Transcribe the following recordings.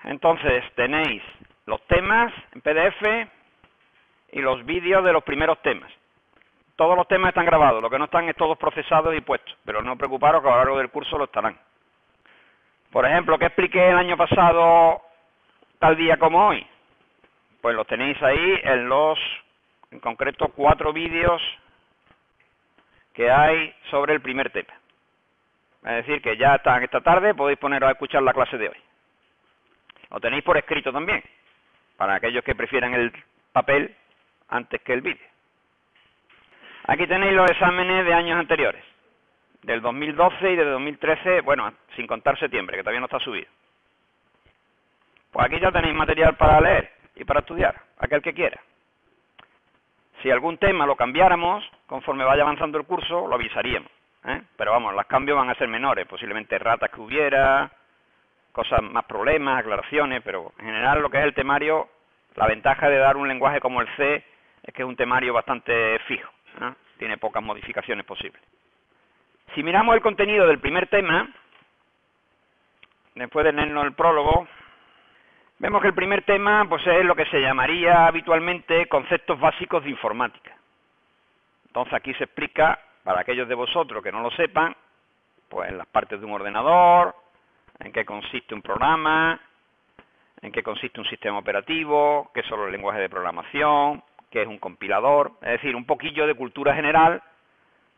Entonces tenéis los temas en PDF y los vídeos de los primeros temas. Todos los temas están grabados, lo que no están es todos procesados y puestos, pero no preocuparos que a lo largo del curso lo estarán. Por ejemplo, ¿qué expliqué el año pasado tal día como hoy? Pues los tenéis ahí en concreto 4 vídeos que hay sobre el primer tema. Es decir, que ya están esta tarde, podéis poneros a escuchar la clase de hoy. Lo tenéis por escrito también, para aquellos que prefieran el papel antes que el vídeo. Aquí tenéis los exámenes de años anteriores, del 2012 y del 2013, bueno, sin contar septiembre, que todavía no está subido. Pues aquí ya tenéis material para leer y para estudiar, aquel que quiera. Si algún tema lo cambiáramos, conforme vaya avanzando el curso, lo avisaríamos, Pero vamos, los cambios van a ser menores, posiblemente ratas que hubiera, cosas más problemas, aclaraciones, pero en general lo que es el temario, la ventaja de dar un lenguaje como el C es que es un temario bastante fijo, tiene pocas modificaciones posibles. Si miramos el contenido del primer tema, después de leernos el prólogo, vemos que el primer tema pues es lo que se llamaría habitualmente conceptos básicos de informática. Entonces aquí se explica, para aquellos de vosotros que no lo sepan, pues las partes de un ordenador, en qué consiste un programa, en qué consiste un sistema operativo, qué son los lenguajes de programación, qué es un compilador, es decir, un poquillo de cultura general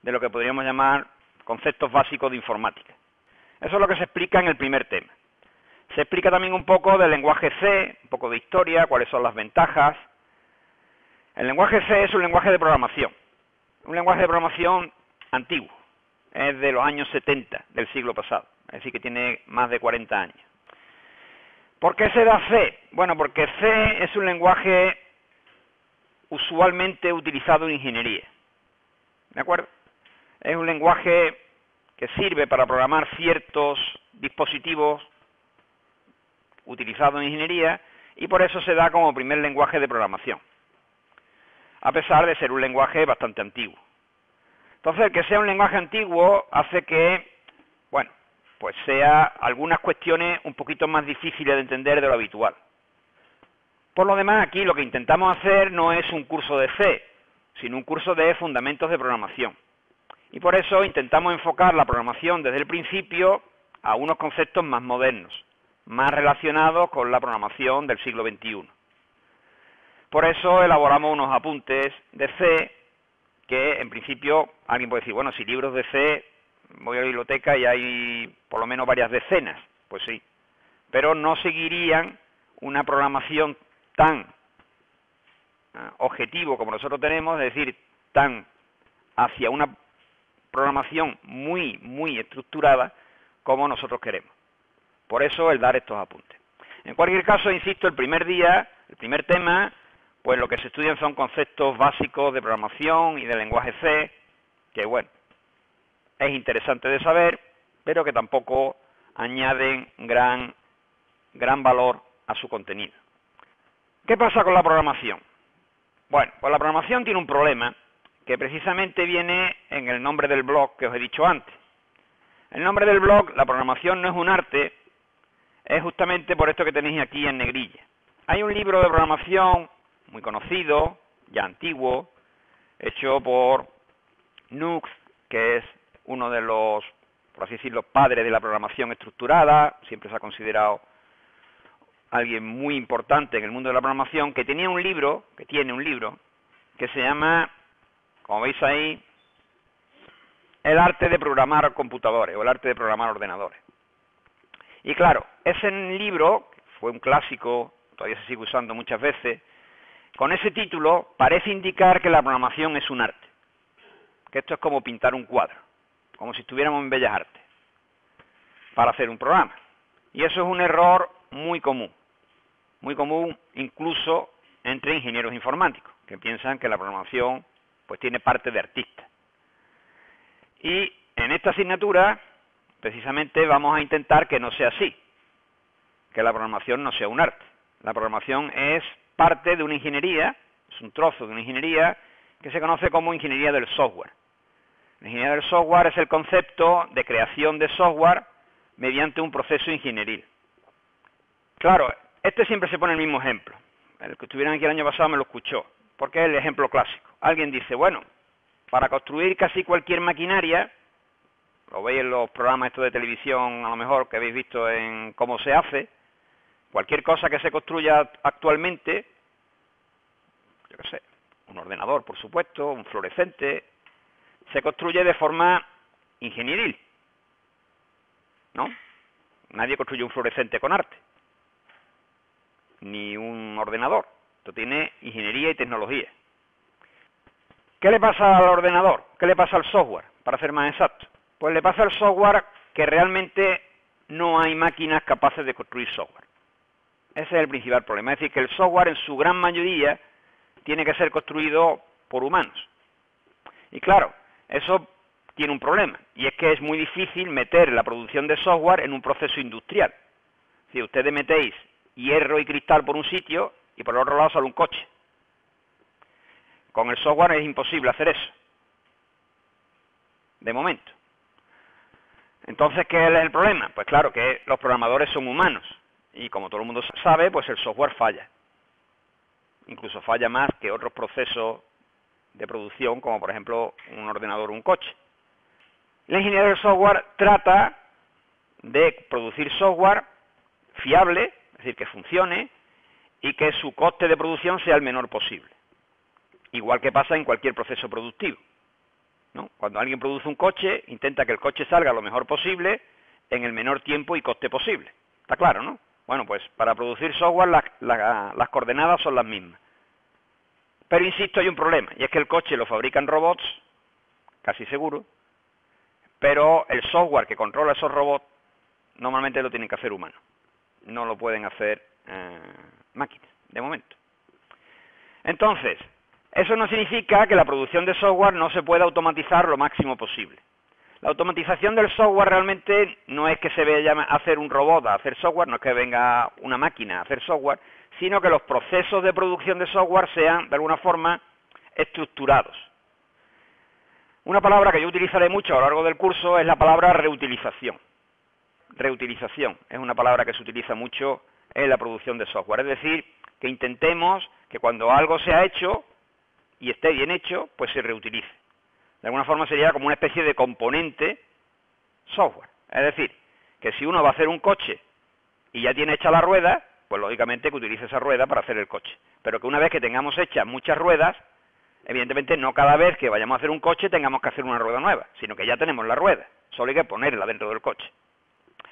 de lo que podríamos llamar conceptos básicos de informática. Eso es lo que se explica en el primer tema. Se explica también un poco del lenguaje C, un poco de historia, cuáles son las ventajas. El lenguaje C es un lenguaje de programación antiguo, es de los años 70 del siglo pasado, es decir, que tiene más de 40 años. ¿Por qué se da C? Bueno, porque C es un lenguaje usualmente utilizado en ingeniería, ¿de acuerdo? Es un lenguaje que sirve para programar ciertos dispositivos utilizados en ingeniería y por eso se da como primer lenguaje de programación, a pesar de ser un lenguaje bastante antiguo. Entonces, el que sea un lenguaje antiguo hace que, bueno, pues sea algunas cuestiones un poquito más difíciles de entender de lo habitual. Por lo demás, aquí lo que intentamos hacer no es un curso de C, sino un curso de fundamentos de programación. Y por eso intentamos enfocar la programación desde el principio a unos conceptos más modernos, más relacionados con la programación del siglo XXI. Por eso elaboramos unos apuntes de C que, en principio, alguien puede decir, bueno, si libros de C, voy a la biblioteca y hay por lo menos varias decenas. Pues sí, pero no seguirían una programación tan objetivo como nosotros tenemos, es decir, tan hacia una programación muy, muy estructurada como nosotros queremos. Por eso el dar estos apuntes. En cualquier caso, insisto, el primer tema, pues lo que se estudian son conceptos básicos de programación y de lenguaje C, que bueno, es interesante de saber, pero que tampoco añaden gran valor a su contenido. ¿Qué pasa con la programación? Bueno, pues la programación tiene un problema que precisamente viene en el nombre del blog que os he dicho antes. El nombre del blog, la programación no es un arte, es justamente por esto que tenéis aquí en negrilla. Hay un libro de programación muy conocido, ya antiguo, hecho por Nux, que es uno de los, por así decirlo, padres de la programación estructurada, siempre se ha considerado alguien muy importante en el mundo de la programación, que tiene un libro, que se llama, como veis ahí, El arte de programar computadores, o el arte de programar ordenadores. Y claro, ese libro, que fue un clásico, todavía se sigue usando muchas veces, con ese título parece indicar que la programación es un arte, que esto es como pintar un cuadro, como si estuviéramos en Bellas Artes, para hacer un programa. Y eso es un error muy común incluso entre ingenieros informáticos, que piensan que la programación pues tiene parte de artista. Y en esta asignatura, precisamente, vamos a intentar que no sea así, que la programación no sea un arte. La programación es parte de una ingeniería, es un trozo de una ingeniería que se conoce como ingeniería del software. La ingeniería del software es el concepto de creación de software mediante un proceso ingenieril. Claro, este siempre se pone el mismo ejemplo. El que estuvieron aquí el año pasado me lo escuchó, porque es el ejemplo clásico. Alguien dice, bueno, para construir casi cualquier maquinaria, lo veis en los programas estos de televisión, a lo mejor, que habéis visto en cómo se hace, cualquier cosa que se construya actualmente, yo qué sé, un ordenador, por supuesto, un fluorescente, se construye de forma ingenieril, ¿no? Nadie construye un fluorescente con arte, ni un ordenador. Esto tiene ingeniería y tecnología. ¿Qué le pasa al ordenador? ¿Qué le pasa al software? Para ser más exacto. Pues le pasa al software que realmente no hay máquinas capaces de construir software. Ese es el principal problema. Es decir, que el software en su gran mayoría tiene que ser construido por humanos. Y claro, eso tiene un problema, y es que es muy difícil meter la producción de software en un proceso industrial. Si ustedes metéis hierro y cristal por un sitio y por el otro lado sale un coche. Con el software es imposible hacer eso, de momento. Entonces, ¿qué es el problema? Pues claro, que los programadores son humanos, y como todo el mundo sabe, pues el software falla. Incluso falla más que otros procesos de producción, como por ejemplo un ordenador o un coche. El ingeniero del software trata de producir software fiable, es decir, que funcione, y que su coste de producción sea el menor posible. Igual que pasa en cualquier proceso productivo, ¿no? Cuando alguien produce un coche, intenta que el coche salga lo mejor posible en el menor tiempo y coste posible. ¿Está claro, no? Bueno, pues para producir software las coordenadas son las mismas. Pero insisto, hay un problema, y es que el coche lo fabrican robots, casi seguro, pero el software que controla esos robots normalmente lo tienen que hacer humanos. No lo pueden hacer máquinas, de momento. Entonces, eso no significa que la producción de software no se pueda automatizar lo máximo posible. La automatización del software realmente no es que se vaya a hacer un robot a hacer software, no es que venga una máquina a hacer software, sino que los procesos de producción de software sean, de alguna forma, estructurados. Una palabra que yo utilizaré mucho a lo largo del curso es la palabra reutilización. Reutilización es una palabra que se utiliza mucho en la producción de software. Es decir, que intentemos que cuando algo se ha hecho y esté bien hecho, pues se reutilice. De alguna forma sería como una especie de componente software. Es decir, que si uno va a hacer un coche y ya tiene hecha la rueda, pues lógicamente que utilice esa rueda para hacer el coche. Pero que una vez que tengamos hechas muchas ruedas, evidentemente no cada vez que vayamos a hacer un coche tengamos que hacer una rueda nueva, sino que ya tenemos la rueda, solo hay que ponerla dentro del coche.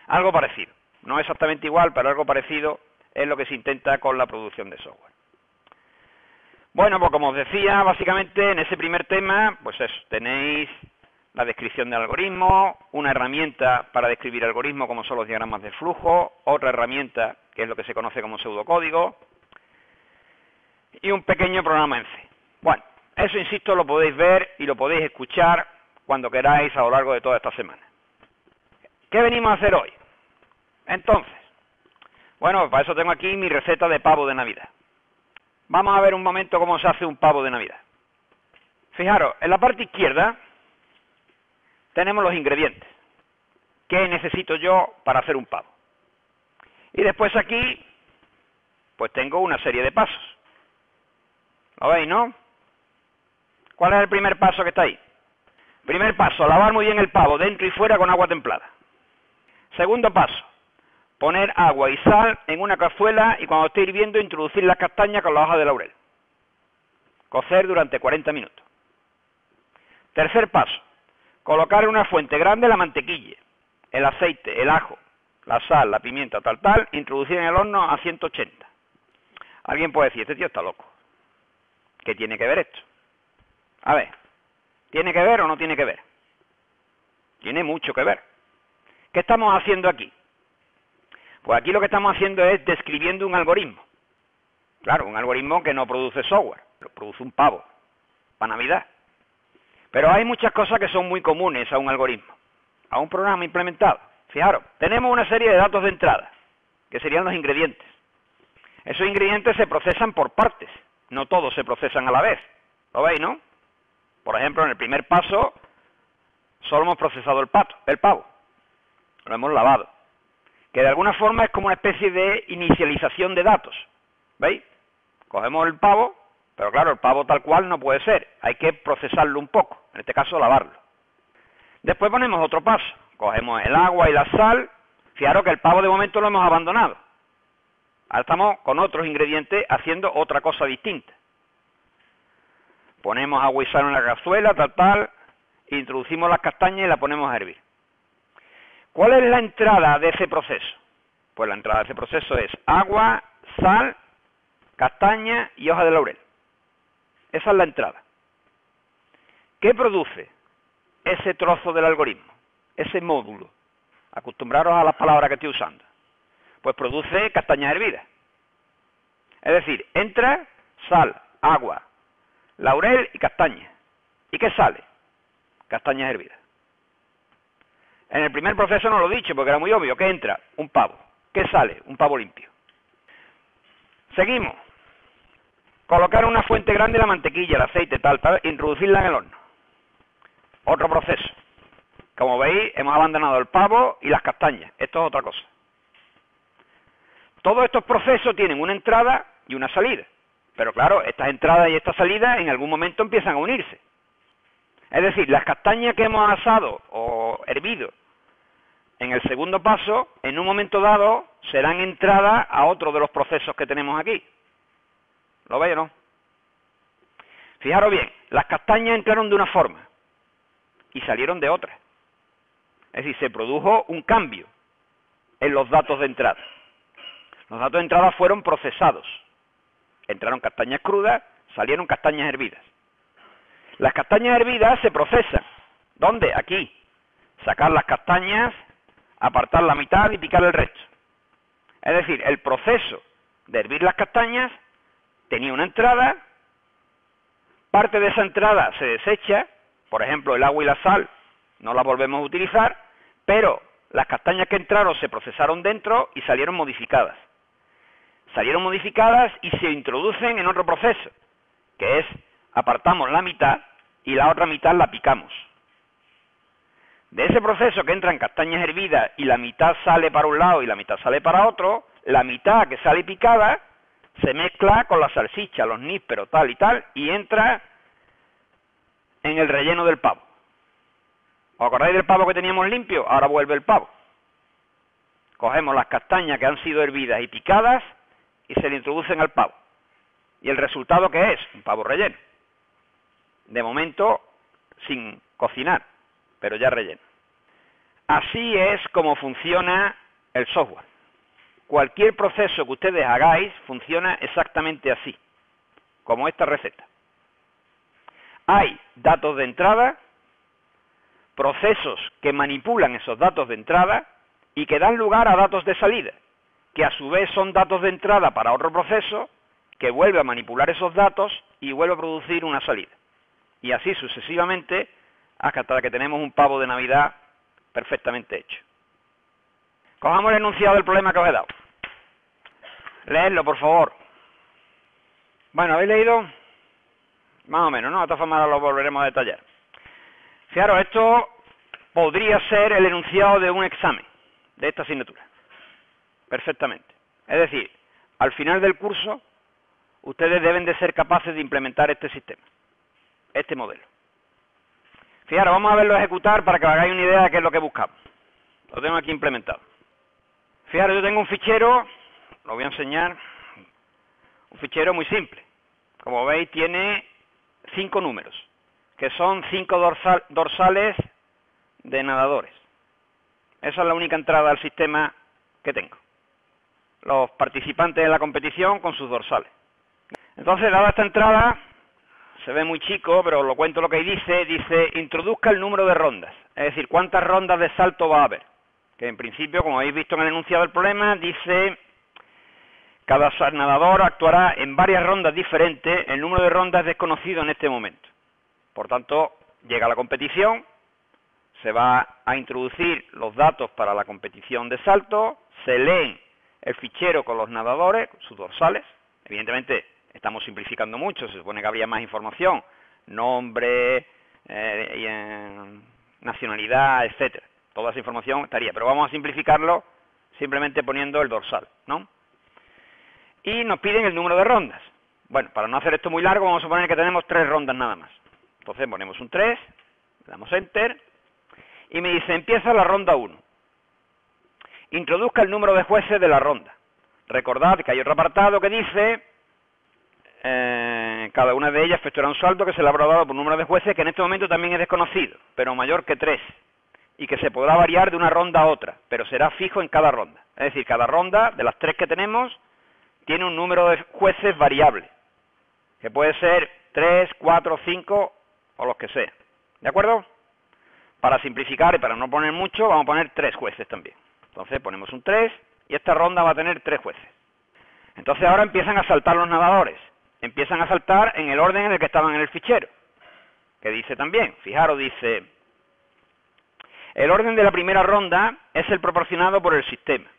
Algo parecido, no exactamente igual, pero algo parecido es lo que se intenta con la producción de software. Bueno, pues como os decía, básicamente en ese primer tema, pues eso, tenéis la descripción del algoritmo, una herramienta para describir algoritmos como son los diagramas de flujo, otra herramienta que es lo que se conoce como pseudocódigo, y un pequeño programa en C. Bueno, eso, insisto, lo podéis ver y lo podéis escuchar cuando queráis a lo largo de toda esta semana. ¿Qué venimos a hacer hoy? Entonces, bueno, para eso tengo aquí mi receta de pavo de Navidad. Vamos a ver un momento cómo se hace un pavo de Navidad. Fijaros, en la parte izquierda tenemos los ingredientes. ¿Qué necesito yo para hacer un pavo? Y después aquí, pues tengo una serie de pasos. ¿Lo veis, no? ¿Cuál es el primer paso que está ahí? Primer paso, lavar muy bien el pavo, dentro y fuera con agua templada. Segundo paso, poner agua y sal en una cazuela y cuando esté hirviendo introducir las castañas con la hoja de laurel. Cocer durante 40 minutos. Tercer paso, colocar en una fuente grande la mantequilla, el aceite, el ajo, la sal, la pimienta, tal, introducir en el horno a 180. Alguien puede decir, este tío está loco. ¿Qué tiene que ver esto? A ver, ¿tiene que ver o no tiene que ver? Tiene mucho que ver. ¿Qué estamos haciendo aquí? Pues aquí lo que estamos haciendo es describiendo un algoritmo. Claro, un algoritmo que no produce software, produce un pavo para Navidad. Pero hay muchas cosas que son muy comunes a un algoritmo, a un programa implementado. Fijaros, tenemos una serie de datos de entrada, que serían los ingredientes. Esos ingredientes se procesan por partes, no todos se procesan a la vez. ¿Lo veis, no? Por ejemplo, en el primer paso, solo hemos procesado el pavo. Lo hemos lavado. que de alguna forma es como una especie de inicialización de datos. ¿Veis? Cogemos el pavo, pero claro, el pavo tal cual no puede ser, hay que procesarlo un poco, en este caso lavarlo. Después ponemos otro paso, cogemos el agua y la sal. Fijaros que el pavo de momento lo hemos abandonado. Ahora estamos con otros ingredientes haciendo otra cosa distinta. Ponemos agua y sal en la cazuela, introducimos las castañas y la ponemos a hervir. ¿Cuál es la entrada de ese proceso? Pues la entrada de ese proceso es agua, sal, castaña y hoja de laurel. Esa es la entrada. ¿Qué produce ese trozo del algoritmo? Ese módulo. Acostumbraros a las palabras que estoy usando. Pues produce castañas hervidas. Es decir, entra sal, agua, laurel y castaña. ¿Y qué sale? Castañas hervidas. En el primer proceso no lo he dicho porque era muy obvio. ¿Qué entra? Un pavo. ¿Qué sale? Un pavo limpio. Seguimos. Colocar una fuente grande la mantequilla, el aceite, introducirla en el horno. Otro proceso. Como veis, hemos abandonado el pavo y las castañas. Esto es otra cosa. Todos estos procesos tienen una entrada y una salida. Pero claro, estas entradas y estas salidas en algún momento empiezan a unirse. Es decir, las castañas que hemos asado o hervido en el segundo paso, en un momento dado, serán entrada a otro de los procesos que tenemos aquí. ¿Lo veis o no? Fijaros bien, las castañas entraron de una forma y salieron de otra. Es decir, se produjo un cambio en los datos de entrada. Los datos de entrada fueron procesados. Entraron castañas crudas, salieron castañas hervidas. Las castañas hervidas se procesan. ¿Dónde? Aquí. Sacar las castañas, apartar la mitad y picar el resto. Es decir, el proceso de hervir las castañas tenía una entrada, parte de esa entrada se desecha, por ejemplo, el agua y la sal no la volvemos a utilizar, pero las castañas que entraron se procesaron dentro y salieron modificadas. Salieron modificadas y se introducen en otro proceso, que es apartamos la mitad y la otra mitad la picamos. De ese proceso que entran castañas hervidas y la mitad sale para un lado y la mitad sale para otro, la mitad que sale picada se mezcla con la salchicha, los nísperos, tal y tal, y entra en el relleno del pavo. ¿Os acordáis del pavo que teníamos limpio? Ahora vuelve el pavo. Cogemos las castañas que han sido hervidas y picadas y se le introducen al pavo. ¿Y el resultado qué es? Un pavo relleno. De momento, sin cocinar, pero ya relleno. Así es como funciona el software. Cualquier proceso que ustedes hagáis funciona exactamente así, como esta receta. Hay datos de entrada, procesos que manipulan esos datos de entrada y que dan lugar a datos de salida, que a su vez son datos de entrada para otro proceso que vuelve a manipular esos datos y vuelve a producir una salida. Y así sucesivamente hasta que tenemos un pavo de Navidad perfectamente hecho. Cojamos el enunciado del problema que os he dado. Leedlo, por favor. Bueno, ¿habéis leído? Más o menos, ¿no? De todas formas lo volveremos a detallar. Fijaros, esto podría ser el enunciado de un examen de esta asignatura. Perfectamente. Es decir, al final del curso, ustedes deben de ser capaces de implementar este sistema, este modelo. Fijaros, vamos a verlo ejecutar para que os hagáis una idea de qué es lo que buscamos. Lo tengo aquí implementado. Fijaros, yo tengo un fichero, lo voy a enseñar, un fichero muy simple. Como veis, tiene 5 números, que son 5 dorsales de nadadores. Esa es la única entrada al sistema que tengo. Los participantes de la competición con sus dorsales. Entonces, dada esta entrada, se ve muy chico, pero os lo cuento lo que dice, introduzca el número de rondas. Es decir, cuántas rondas de salto va a haber. Que en principio, como habéis visto en el enunciado del problema, dice cada nadador actuará en varias rondas diferentes, el número de rondas es desconocido en este momento. Por tanto, llega la competición, se va a introducir los datos para la competición de salto, se leen el fichero con los nadadores, sus dorsales. Evidentemente, estamos simplificando mucho, se supone que habría más información, nombre, nacionalidad, etcétera. Toda esa información estaría, pero vamos a simplificarlo simplemente poniendo el dorsal, ¿no? Y nos piden el número de rondas. Bueno, para no hacer esto muy largo, vamos a suponer que tenemos 3 rondas nada más. Entonces ponemos un 3, le damos Enter, y me dice, empieza la ronda 1. Introduzca el número de jueces de la ronda. Recordad que hay otro apartado que dice, cada una de ellas efectuará un salto que se le habrá dado por un número de jueces que en este momento también es desconocido, pero mayor que 3, y que se podrá variar de una ronda a otra, pero será fijo en cada ronda. Es decir, cada ronda, de las 3 que tenemos, tiene un número de jueces variable, que puede ser 3, 4, 5 o los que sea. ¿De acuerdo? Para simplificar y para no poner mucho, vamos a poner 3 jueces también. Entonces ponemos un 3 y esta ronda va a tener 3 jueces. Entonces ahora empiezan a saltar los nadadores. Empiezan a saltar en el orden en el que estaban en el fichero. Que dice también, fijaros, dice, el orden de la primera ronda es el proporcionado por el sistema.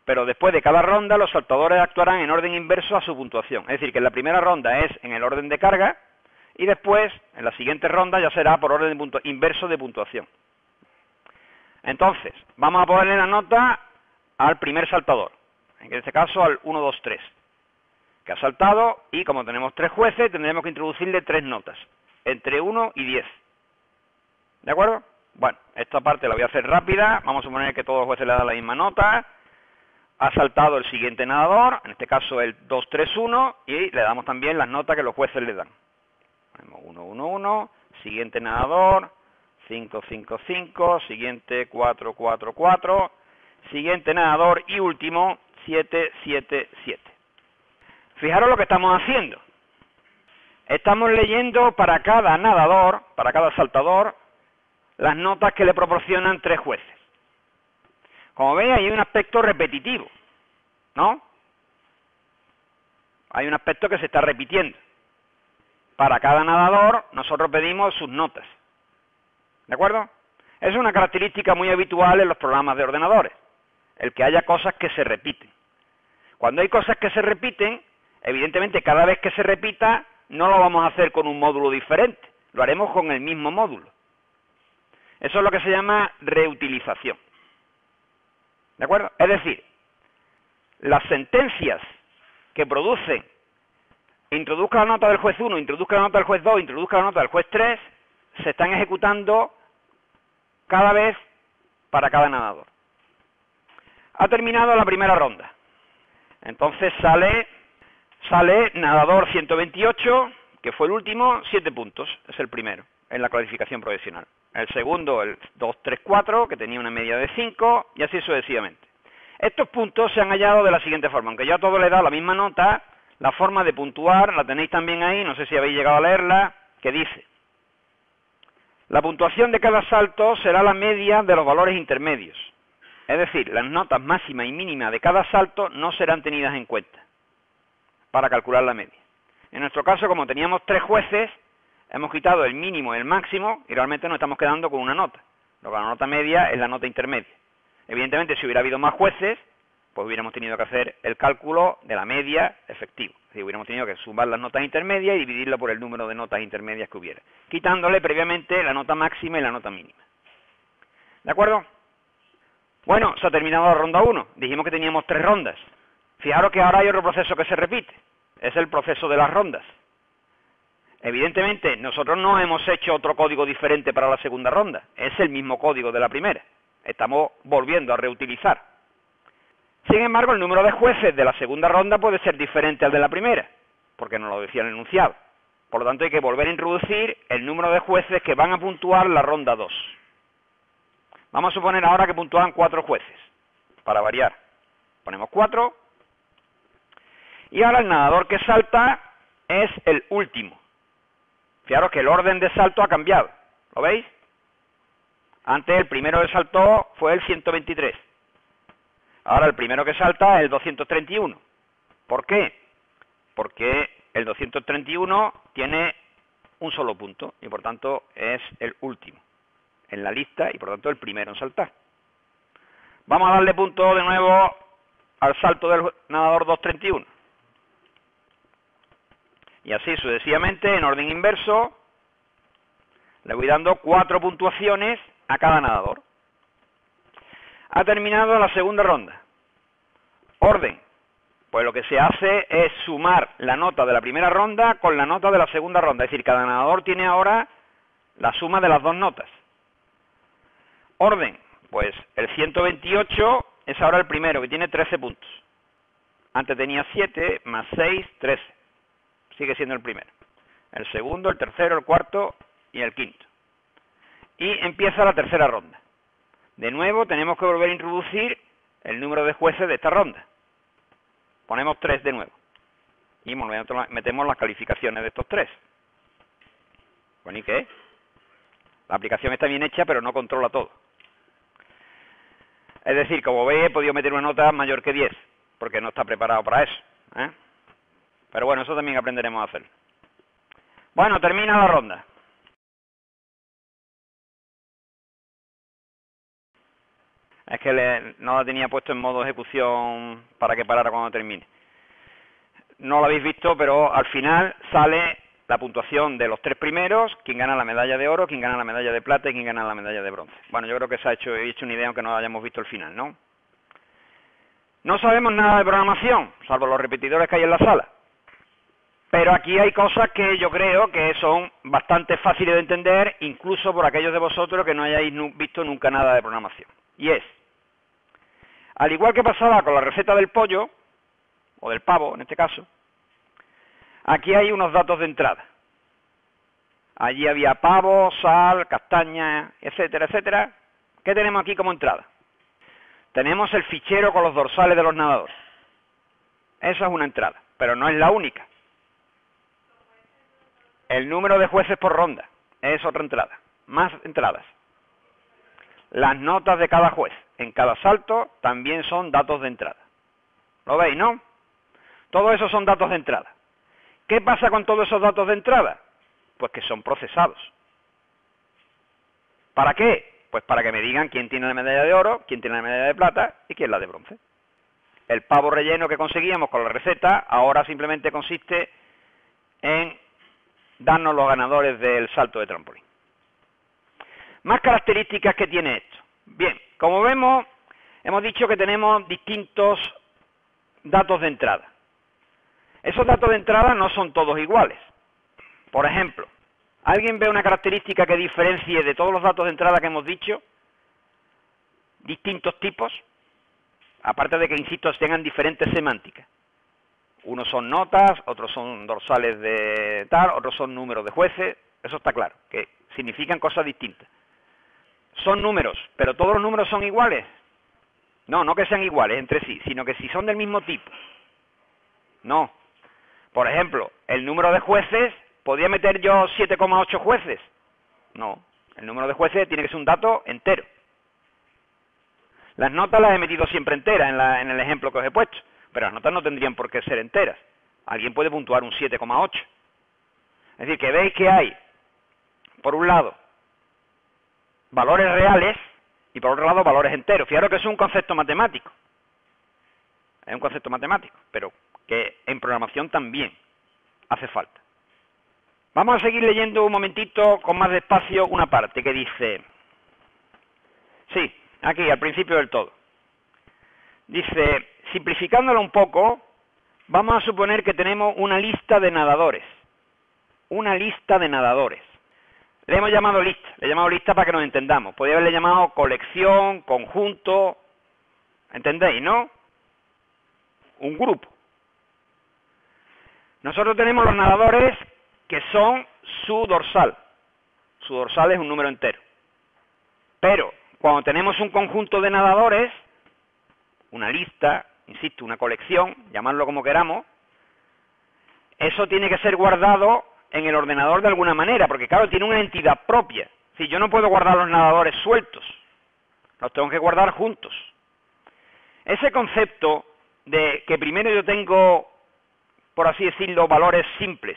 Pero después de cada ronda los saltadores actuarán en orden inverso a su puntuación. Es decir, que en la primera ronda es en el orden de carga y después, en la siguiente ronda, ya será por orden inverso de puntuación. Entonces, vamos a ponerle la nota al primer saltador, en este caso al 1, 2, 3, que ha saltado y como tenemos 3 jueces, tendremos que introducirle 3 notas, entre 1 y 10. ¿De acuerdo? Bueno, esta parte la voy a hacer rápida, vamos a suponer que todos los jueces le dan la misma nota. Ha saltado el siguiente nadador, en este caso el 2, 3, 1, y le damos también las notas que los jueces le dan. Ponemos 1, 1, 1, siguiente nadador, 5, 5, 5, siguiente 4, 4, 4, siguiente nadador y último 7, 7, 7. Fijaros lo que estamos haciendo. Estamos leyendo para cada nadador, para cada saltador, las notas que le proporcionan 3 jueces. Como veis, hay un aspecto repetitivo, ¿no? Hay un aspecto que se está repitiendo. Para cada nadador, nosotros pedimos sus notas. ¿De acuerdo? Es una característica muy habitual en los programas de ordenadores, el que haya cosas que se repiten. Cuando hay cosas que se repiten, evidentemente cada vez que se repita, no lo vamos a hacer con un módulo diferente, lo haremos con el mismo módulo. Eso es lo que se llama reutilización. ¿De acuerdo? Es decir, las sentencias que producen introduzca la nota del juez 1, introduzca la nota del juez 2, introduzca la nota del juez 3, se están ejecutando cada vez para cada nadador. Ha terminado la primera ronda. Entonces sale nadador 128, que fue el último, 7 puntos, es el primero, en la clasificación profesional. El segundo, el 2, 3, 4, que tenía una media de 5, y así sucesivamente. Estos puntos se han hallado de la siguiente forma, aunque yo a todos le he dado la misma nota, la forma de puntuar la tenéis también ahí, no sé si habéis llegado a leerla, que dice: la puntuación de cada salto será la media de los valores intermedios. Es decir, las notas máxima y mínima de cada salto no serán tenidas en cuenta para calcular la media. En nuestro caso, como teníamos 3 jueces, hemos quitado el mínimo y el máximo y realmente nos estamos quedando con una nota. Lo que la nota media es la nota intermedia. Evidentemente, si hubiera habido más jueces, pues hubiéramos tenido que hacer el cálculo de la media efectivo. Es decir, hubiéramos tenido que sumar las notas intermedias y dividirlo por el número de notas intermedias que hubiera, quitándole previamente la nota máxima y la nota mínima. ¿De acuerdo? Bueno, se ha terminado la ronda 1. Dijimos que teníamos 3 rondas. Fijaros que ahora hay otro proceso que se repite. Es el proceso de las rondas. Evidentemente, nosotros no hemos hecho otro código diferente para la segunda ronda. Es el mismo código de la primera. Estamos volviendo a reutilizar. Sin embargo, el número de jueces de la segunda ronda puede ser diferente al de la primera, porque nos lo decía el enunciado. Por lo tanto, hay que volver a introducir el número de jueces que van a puntuar la ronda 2. Vamos a suponer ahora que puntúan 4 jueces, para variar. Ponemos 4. Y ahora el nadador que salta es el último. Fijaros que el orden de salto ha cambiado. ¿Lo veis? Antes el primero que saltó fue el 123. Ahora el primero que salta es el 231. ¿Por qué? Porque el 231 tiene un solo punto y por tanto es el último en la lista y por tanto el primero en saltar. Vamos a darle punto de nuevo al salto del nadador 231. Y así sucesivamente en orden inverso le voy dando 4 puntuaciones a cada nadador. Ha terminado la segunda ronda. Orden. Pues lo que se hace es sumar la nota de la primera ronda con la nota de la segunda ronda. Es decir, cada nadador tiene ahora la suma de las dos notas. Orden. Pues el 128 es ahora el primero, que tiene 13 puntos. Antes tenía 7, más 6, 13. Sigue siendo el primero. El segundo, el tercero, el cuarto y el quinto. Y empieza la tercera ronda. De nuevo tenemos que volver a introducir el número de jueces de esta ronda. Ponemos 3 de nuevo. Y metemos las calificaciones de estos 3. Bueno, ¿y qué? La aplicación está bien hecha, pero no controla todo. Es decir, como veis, he podido meter una nota mayor que 10, porque no está preparado para eso, ¿eh? Pero bueno, eso también aprenderemos a hacer. Bueno, termina la ronda. Es que no la tenía puesto en modo ejecución para que parara cuando termine. No lo habéis visto, pero al final sale la puntuación de los 3 primeros, quién gana la medalla de oro, quién gana la medalla de plata y quién gana la medalla de bronce. Bueno, yo creo que he hecho una idea aunque no hayamos visto el final, ¿no? No sabemos nada de programación, salvo los repetidores que hay en la sala. Pero aquí hay cosas que yo creo que son bastante fáciles de entender, incluso por aquellos de vosotros que no hayáis visto nunca nada de programación. Y es, al igual que pasaba con la receta del pollo, o del pavo en este caso, aquí hay unos datos de entrada. Allí había pavo, sal, castaña, etcétera, etcétera. ¿Qué tenemos aquí como entrada? Tenemos el fichero con los dorsales de los nadadores. Esa es una entrada, pero no es la única. El número de jueces por ronda es otra entrada. Más entradas. Las notas de cada juez en cada salto también son datos de entrada. ¿Lo veis, no? Todo eso son datos de entrada. ¿Qué pasa con todos esos datos de entrada? Pues que son procesados. ¿Para qué? Pues para que me digan quién tiene la medalla de oro, quién tiene la medalla de plata y quién la de bronce. El pavo relleno que conseguíamos con la receta ahora simplemente consiste en darnos los ganadores del salto de trampolín. Más características que tiene esto. Bien, como vemos, hemos dicho que tenemos distintos datos de entrada. Esos datos de entrada no son todos iguales. Por ejemplo, ¿alguien ve una característica que diferencie de todos los datos de entrada que hemos dicho? Distintos tipos, aparte de que, insisto, tengan diferentes semánticas. Unos son notas, otros son dorsales de tal, otros son números de jueces, eso está claro, que significan cosas distintas. Son números, pero ¿todos los números son iguales? No, no que sean iguales entre sí, sino que si son del mismo tipo. No. Por ejemplo, el número de jueces, ¿podría meter yo 7,8 jueces? No, el número de jueces tiene que ser un dato entero. Las notas las he metido siempre enteras en el ejemplo que os he puesto, pero las notas no tendrían por qué ser enteras. Alguien puede puntuar un 7,8. Es decir, que veis que hay, por un lado, valores reales y por otro lado valores enteros. Fijaros que es un concepto matemático. Es un concepto matemático, pero que en programación también hace falta. Vamos a seguir leyendo un momentito con más despacio una parte que dice... Sí, aquí, al principio del todo. Dice, simplificándolo un poco, vamos a suponer que tenemos una lista de nadadores. Una lista de nadadores. Le hemos llamado lista. Le he llamado lista para que nos entendamos. Podría haberle llamado colección, conjunto. ¿Entendéis, no? Un grupo. Nosotros tenemos los nadadores que son su dorsal. Su dorsal es un número entero. Pero cuando tenemos un conjunto de nadadores, una lista, insisto, una colección, llamarlo como queramos, eso tiene que ser guardado en el ordenador de alguna manera, porque claro, tiene una entidad propia. Si yo no puedo guardar los nadadores sueltos, los tengo que guardar juntos. Ese concepto de que primero yo tengo, por así decirlo, valores simples,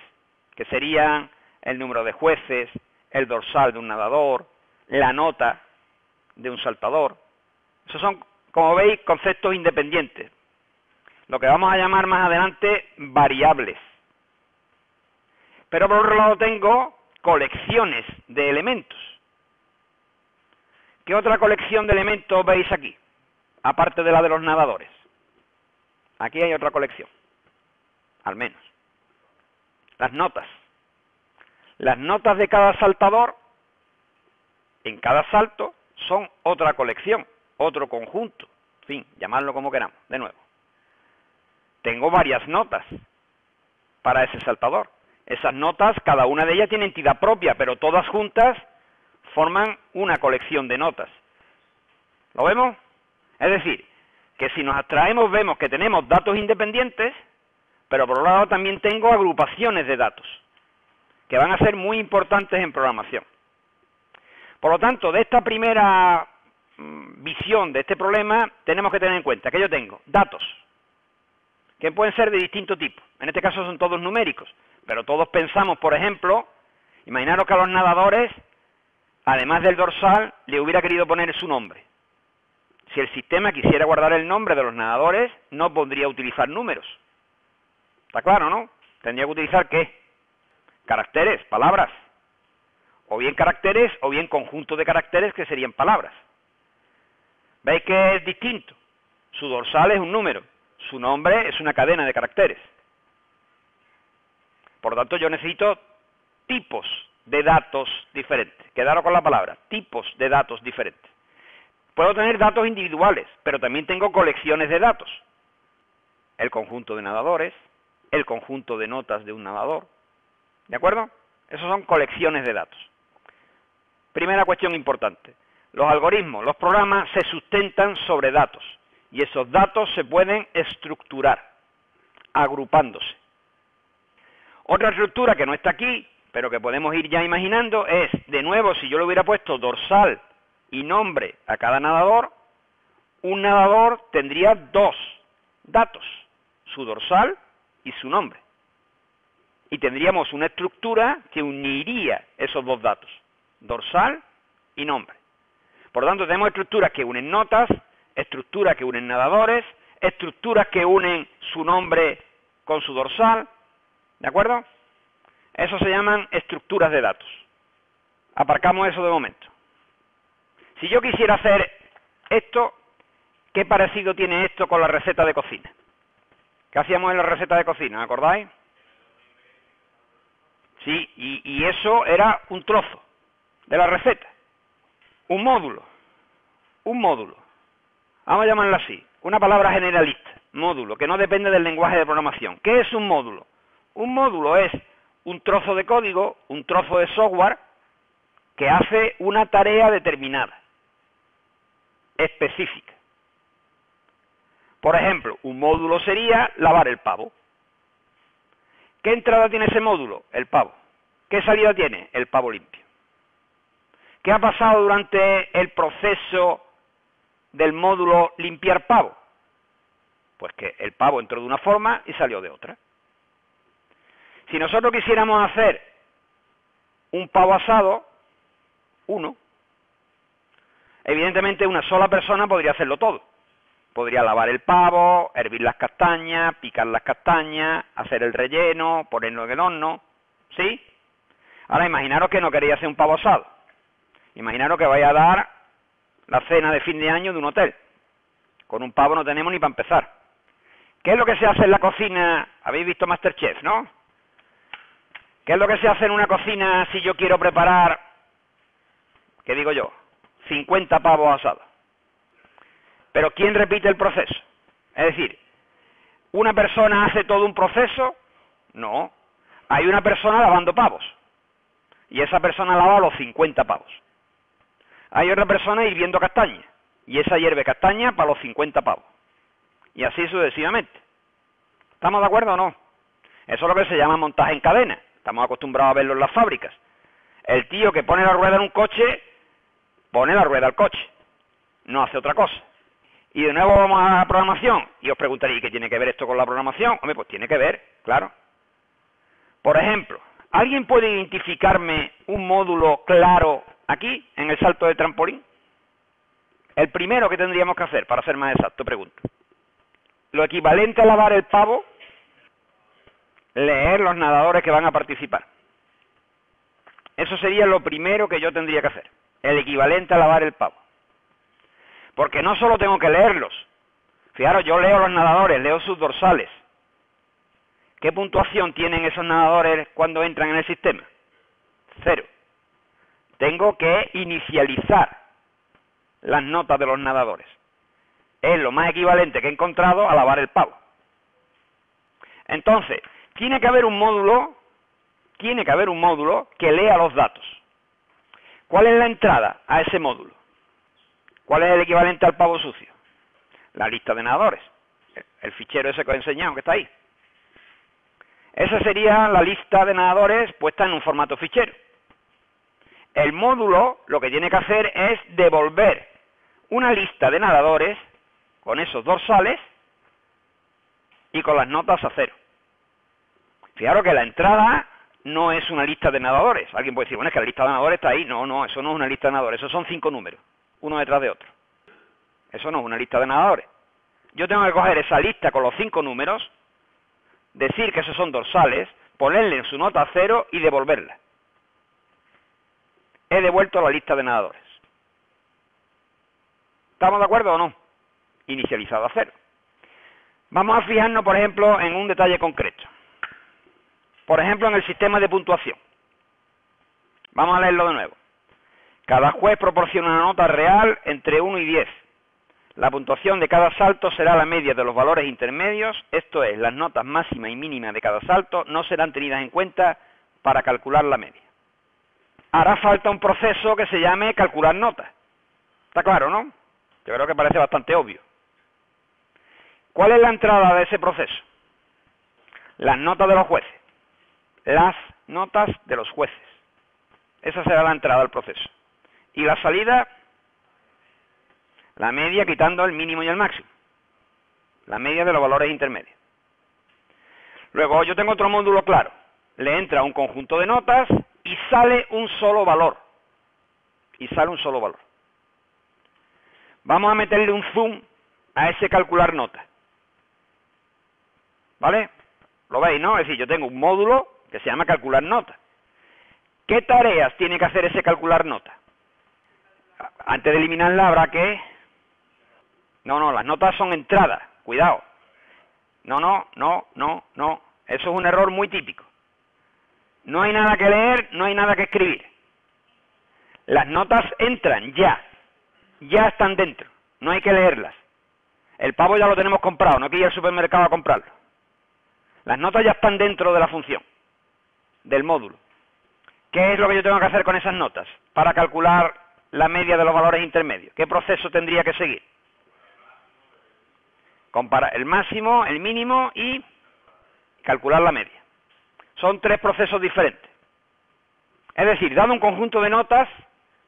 que serían el número de jueces, el dorsal de un nadador, la nota de un saltador. Esos son, como veis, conceptos independientes. Lo que vamos a llamar más adelante variables. Pero por otro lado tengo colecciones de elementos. ¿Qué otra colección de elementos veis aquí? aparte de la de los nadadores? Aquí hay otra colección, al menos. Las notas. Las notas de cada saltador, en cada salto, son otra colección, otro conjunto. En fin, llamadlo como queramos, de nuevo. Tengo varias notas para ese saltador. Esas notas, cada una de ellas tiene entidad propia, pero todas juntas forman una colección de notas. ¿Lo vemos? Es decir, que si nos abstraemos vemos que tenemos datos independientes, pero por otro lado también tengo agrupaciones de datos, que van a ser muy importantes en programación. Por lo tanto, de esta primera visión de este problema, tenemos que tener en cuenta que yo tengo datos, que pueden ser de distinto tipo. En este caso son todos numéricos, pero todos pensamos, por ejemplo, imaginaros que a los nadadores, además del dorsal, le hubiera querido poner su nombre. Si el sistema quisiera guardar el nombre de los nadadores, no podría utilizar números. ¿Está claro, no? Tendría que utilizar, ¿qué? Caracteres, palabras. O bien caracteres, o bien conjunto de caracteres que serían palabras. ¿Veis que es distinto? Su dorsal es un número, su nombre es una cadena de caracteres. Por lo tanto, yo necesito tipos de datos diferentes. Quedaros con la palabra, tipos de datos diferentes. Puedo tener datos individuales, pero también tengo colecciones de datos. El conjunto de nadadores, el conjunto de notas de un nadador. ¿De acuerdo? Esos son colecciones de datos. Primera cuestión importante. Los algoritmos, los programas se sustentan sobre datos. Y esos datos se pueden estructurar, agrupándose. Otra estructura que no está aquí, pero que podemos ir ya imaginando, es, de nuevo, si yo le hubiera puesto dorsal y nombre a cada nadador, un nadador tendría dos datos, su dorsal y su nombre. Y tendríamos una estructura que uniría esos dos datos, dorsal y nombre. Por lo tanto, tenemos estructuras que unen notas, estructuras que unen nadadores, estructuras que unen su nombre con su dorsal, ¿de acuerdo? Eso se llaman estructuras de datos. Aparcamos eso de momento. Si yo quisiera hacer esto, ¿qué parecido tiene esto con la receta de cocina? ¿Qué hacíamos en la receta de cocina? ¿Acordáis? Sí, y eso era un trozo de la receta. Un módulo. Un módulo. Vamos a llamarlo así. Una palabra generalista. Módulo, que no depende del lenguaje de programación. ¿Qué es un módulo? Un módulo es un trozo de código, un trozo de software que hace una tarea determinada, específica. Por ejemplo, un módulo sería lavar el pavo. ¿Qué entrada tiene ese módulo? El pavo. ¿Qué salida tiene? El pavo limpio. ¿Qué ha pasado durante el proceso del módulo limpiar pavo? Pues que el pavo entró de una forma y salió de otra. Si nosotros quisiéramos hacer un pavo asado, evidentemente una sola persona podría hacerlo todo. Podría lavar el pavo, hervir las castañas, picar las castañas, hacer el relleno, ponerlo en el horno, ¿sí? Ahora imaginaros que no queréis hacer un pavo asado. Imaginaros que vais a dar la cena de fin de año de un hotel. Con un pavo no tenemos ni para empezar. ¿Qué es lo que se hace en la cocina? Habéis visto MasterChef, ¿no? ¿Qué es lo que se hace en una cocina si yo quiero preparar, qué digo yo, 50 pavos asados? Pero ¿quién repite el proceso? Es decir, ¿una persona hace todo un proceso? No. Hay una persona lavando pavos. Y esa persona lava los 50 pavos. Hay otra persona hirviendo castaña. Y esa hierve castaña para los 50 pavos. Y así sucesivamente. ¿Estamos de acuerdo o no? Eso es lo que se llama montaje en cadena. Estamos acostumbrados a verlo en las fábricas. El tío que pone la rueda en un coche, pone la rueda al coche. No hace otra cosa. Y de nuevo vamos a la programación. Y os preguntaréis, ¿qué tiene que ver esto con la programación? Hombre, pues tiene que ver, claro. Por ejemplo, ¿alguien puede identificarme un módulo claro aquí, en el salto de trampolín? El primero que tendríamos que hacer, para ser más exacto, pregunto. Lo equivalente a lavar el pavo, leer los nadadores que van a participar. Eso sería lo primero que yo tendría que hacer. El equivalente a lavar el pavo. Porque no solo tengo que leerlos. Fijaros, yo leo los nadadores, leo sus dorsales. ¿Qué puntuación tienen esos nadadores cuando entran en el sistema? 0. Tengo que inicializar las notas de los nadadores. Es lo más equivalente que he encontrado a lavar el pavo. Entonces, tiene que haber un módulo que lea los datos. ¿Cuál es la entrada a ese módulo? ¿Cuál es el equivalente al pavo sucio? La lista de nadadores. El fichero ese que os he enseñado, que está ahí. Esa sería la lista de nadadores puesta en un formato fichero. El módulo lo que tiene que hacer es devolver una lista de nadadores con esos dorsales y con las notas a 0. Fijaros que la entrada no es una lista de nadadores. Alguien puede decir, bueno, es que la lista de nadadores está ahí. No, no, eso no es una lista de nadadores. Esos son 5 números, uno detrás de otro. Eso no es una lista de nadadores. Yo tengo que coger esa lista con los 5 números, decir que esos son dorsales, ponerle en su nota a 0 y devolverla. He devuelto la lista de nadadores. ¿Estamos de acuerdo o no? Inicializado a 0. Vamos a fijarnos, por ejemplo, en un detalle concreto. Por ejemplo, en el sistema de puntuación. Vamos a leerlo de nuevo. Cada juez proporciona una nota real entre 1 y 10. La puntuación de cada salto será la media de los valores intermedios, esto es, las notas máxima y mínima de cada salto no serán tenidas en cuenta para calcular la media. Hará falta un proceso que se llame calcular notas. ¿Está claro, no? Yo creo que parece bastante obvio. ¿Cuál es la entrada de ese proceso? Las notas de los jueces. Las notas de los jueces. Esa será la entrada al proceso. Y la salida, la media quitando el mínimo y el máximo. La media de los valores intermedios. Luego yo tengo otro módulo claro. Le entra un conjunto de notas y sale un solo valor. Y sale un solo valor. Vamos a meterle un zoom a ese calcular notas. ¿Vale? ¿Lo veis, no? Es decir, yo tengo un módulo que se llama calcular notas. ¿Qué tareas tiene que hacer ese calcular notas? Antes de eliminarla habrá que... No, las notas son entradas. Cuidado. No. Eso es un error muy típico. No hay nada que leer, no hay nada que escribir. Las notas entran ya. Ya están dentro. No hay que leerlas. El pavo ya lo tenemos comprado, no hay que ir al supermercado a comprarlo. Las notas ya están dentro de la función, del módulo. ¿Qué es lo que yo tengo que hacer con esas notas para calcular la media de los valores intermedios? ¿Qué proceso tendría que seguir? Comparar el máximo, el mínimo y calcular la media. Son 3 procesos diferentes. Es decir, dado un conjunto de notas,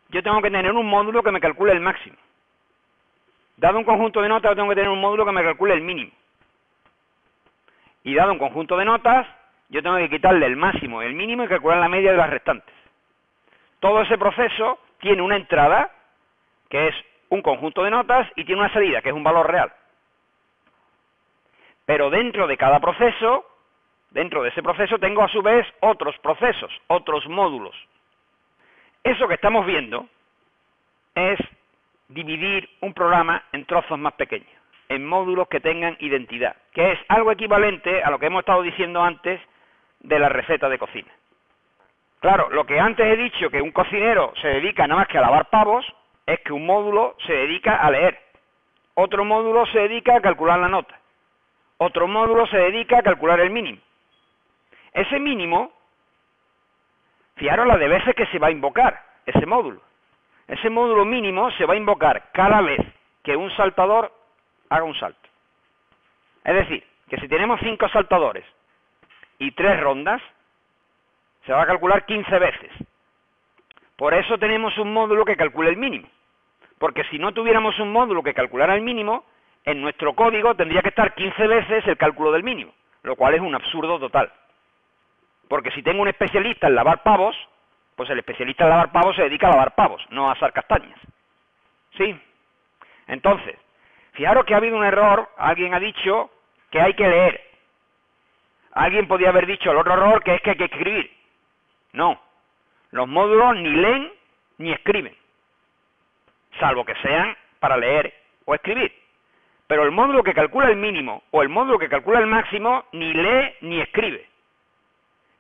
yo tengo que tener un módulo que me calcule el máximo. Dado un conjunto de notas, yo tengo que tener un módulo que me calcule el mínimo. Y dado un conjunto de notas, yo tengo que quitarle el máximo y el mínimo y calcular la media de las restantes. Todo ese proceso tiene una entrada, que es un conjunto de notas, y tiene una salida, que es un valor real. Pero dentro de cada proceso, dentro de ese proceso, tengo a su vez otros procesos, otros módulos. Eso que estamos viendo es dividir un programa en trozos más pequeños, en módulos que tengan identidad, que es algo equivalente a lo que hemos estado diciendo antes de la receta de cocina. Claro, lo que antes he dicho, que un cocinero se dedica nada más que a lavar pavos, es que un módulo se dedica a leer. Otro módulo se dedica a calcular la nota. Otro módulo se dedica a calcular el mínimo. Ese mínimo, fijaros la de veces que se va a invocar ese módulo. Ese módulo mínimo se va a invocar cada vez que un saltador haga un salto. Es decir, que si tenemos 5 saltadores y 3 rondas, se va a calcular 15 veces. Por eso tenemos un módulo que calcule el mínimo. Porque si no tuviéramos un módulo que calculara el mínimo, en nuestro código tendría que estar 15 veces el cálculo del mínimo, lo cual es un absurdo total. Porque si tengo un especialista en lavar pavos, pues el especialista en lavar pavos se dedica a lavar pavos, no a asar castañas. ¿Sí? Entonces, fijaros que ha habido un error, alguien ha dicho que hay que leer. Alguien podía haber dicho el otro error, que es que hay que escribir. No, los módulos ni leen ni escriben, salvo que sean para leer o escribir. Pero el módulo que calcula el mínimo o el módulo que calcula el máximo ni lee ni escribe.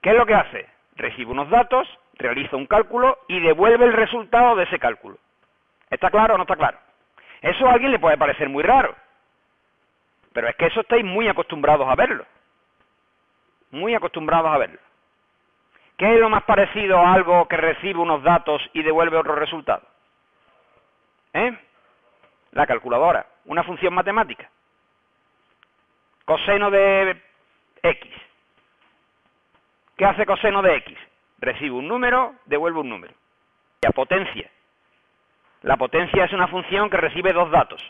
¿Qué es lo que hace? Recibe unos datos, realiza un cálculo y devuelve el resultado de ese cálculo. ¿Está claro o no está claro? Eso a alguien le puede parecer muy raro. Pero es que eso estáis muy acostumbrados a verlo. Muy acostumbrados a verlo. ¿Qué es lo más parecido a algo que recibe unos datos y devuelve otro resultado? La calculadora, una función matemática. Coseno de X. ¿Qué hace coseno de X? Recibe un número, devuelve un número. La potencia. La potencia es una función que recibe dos datos,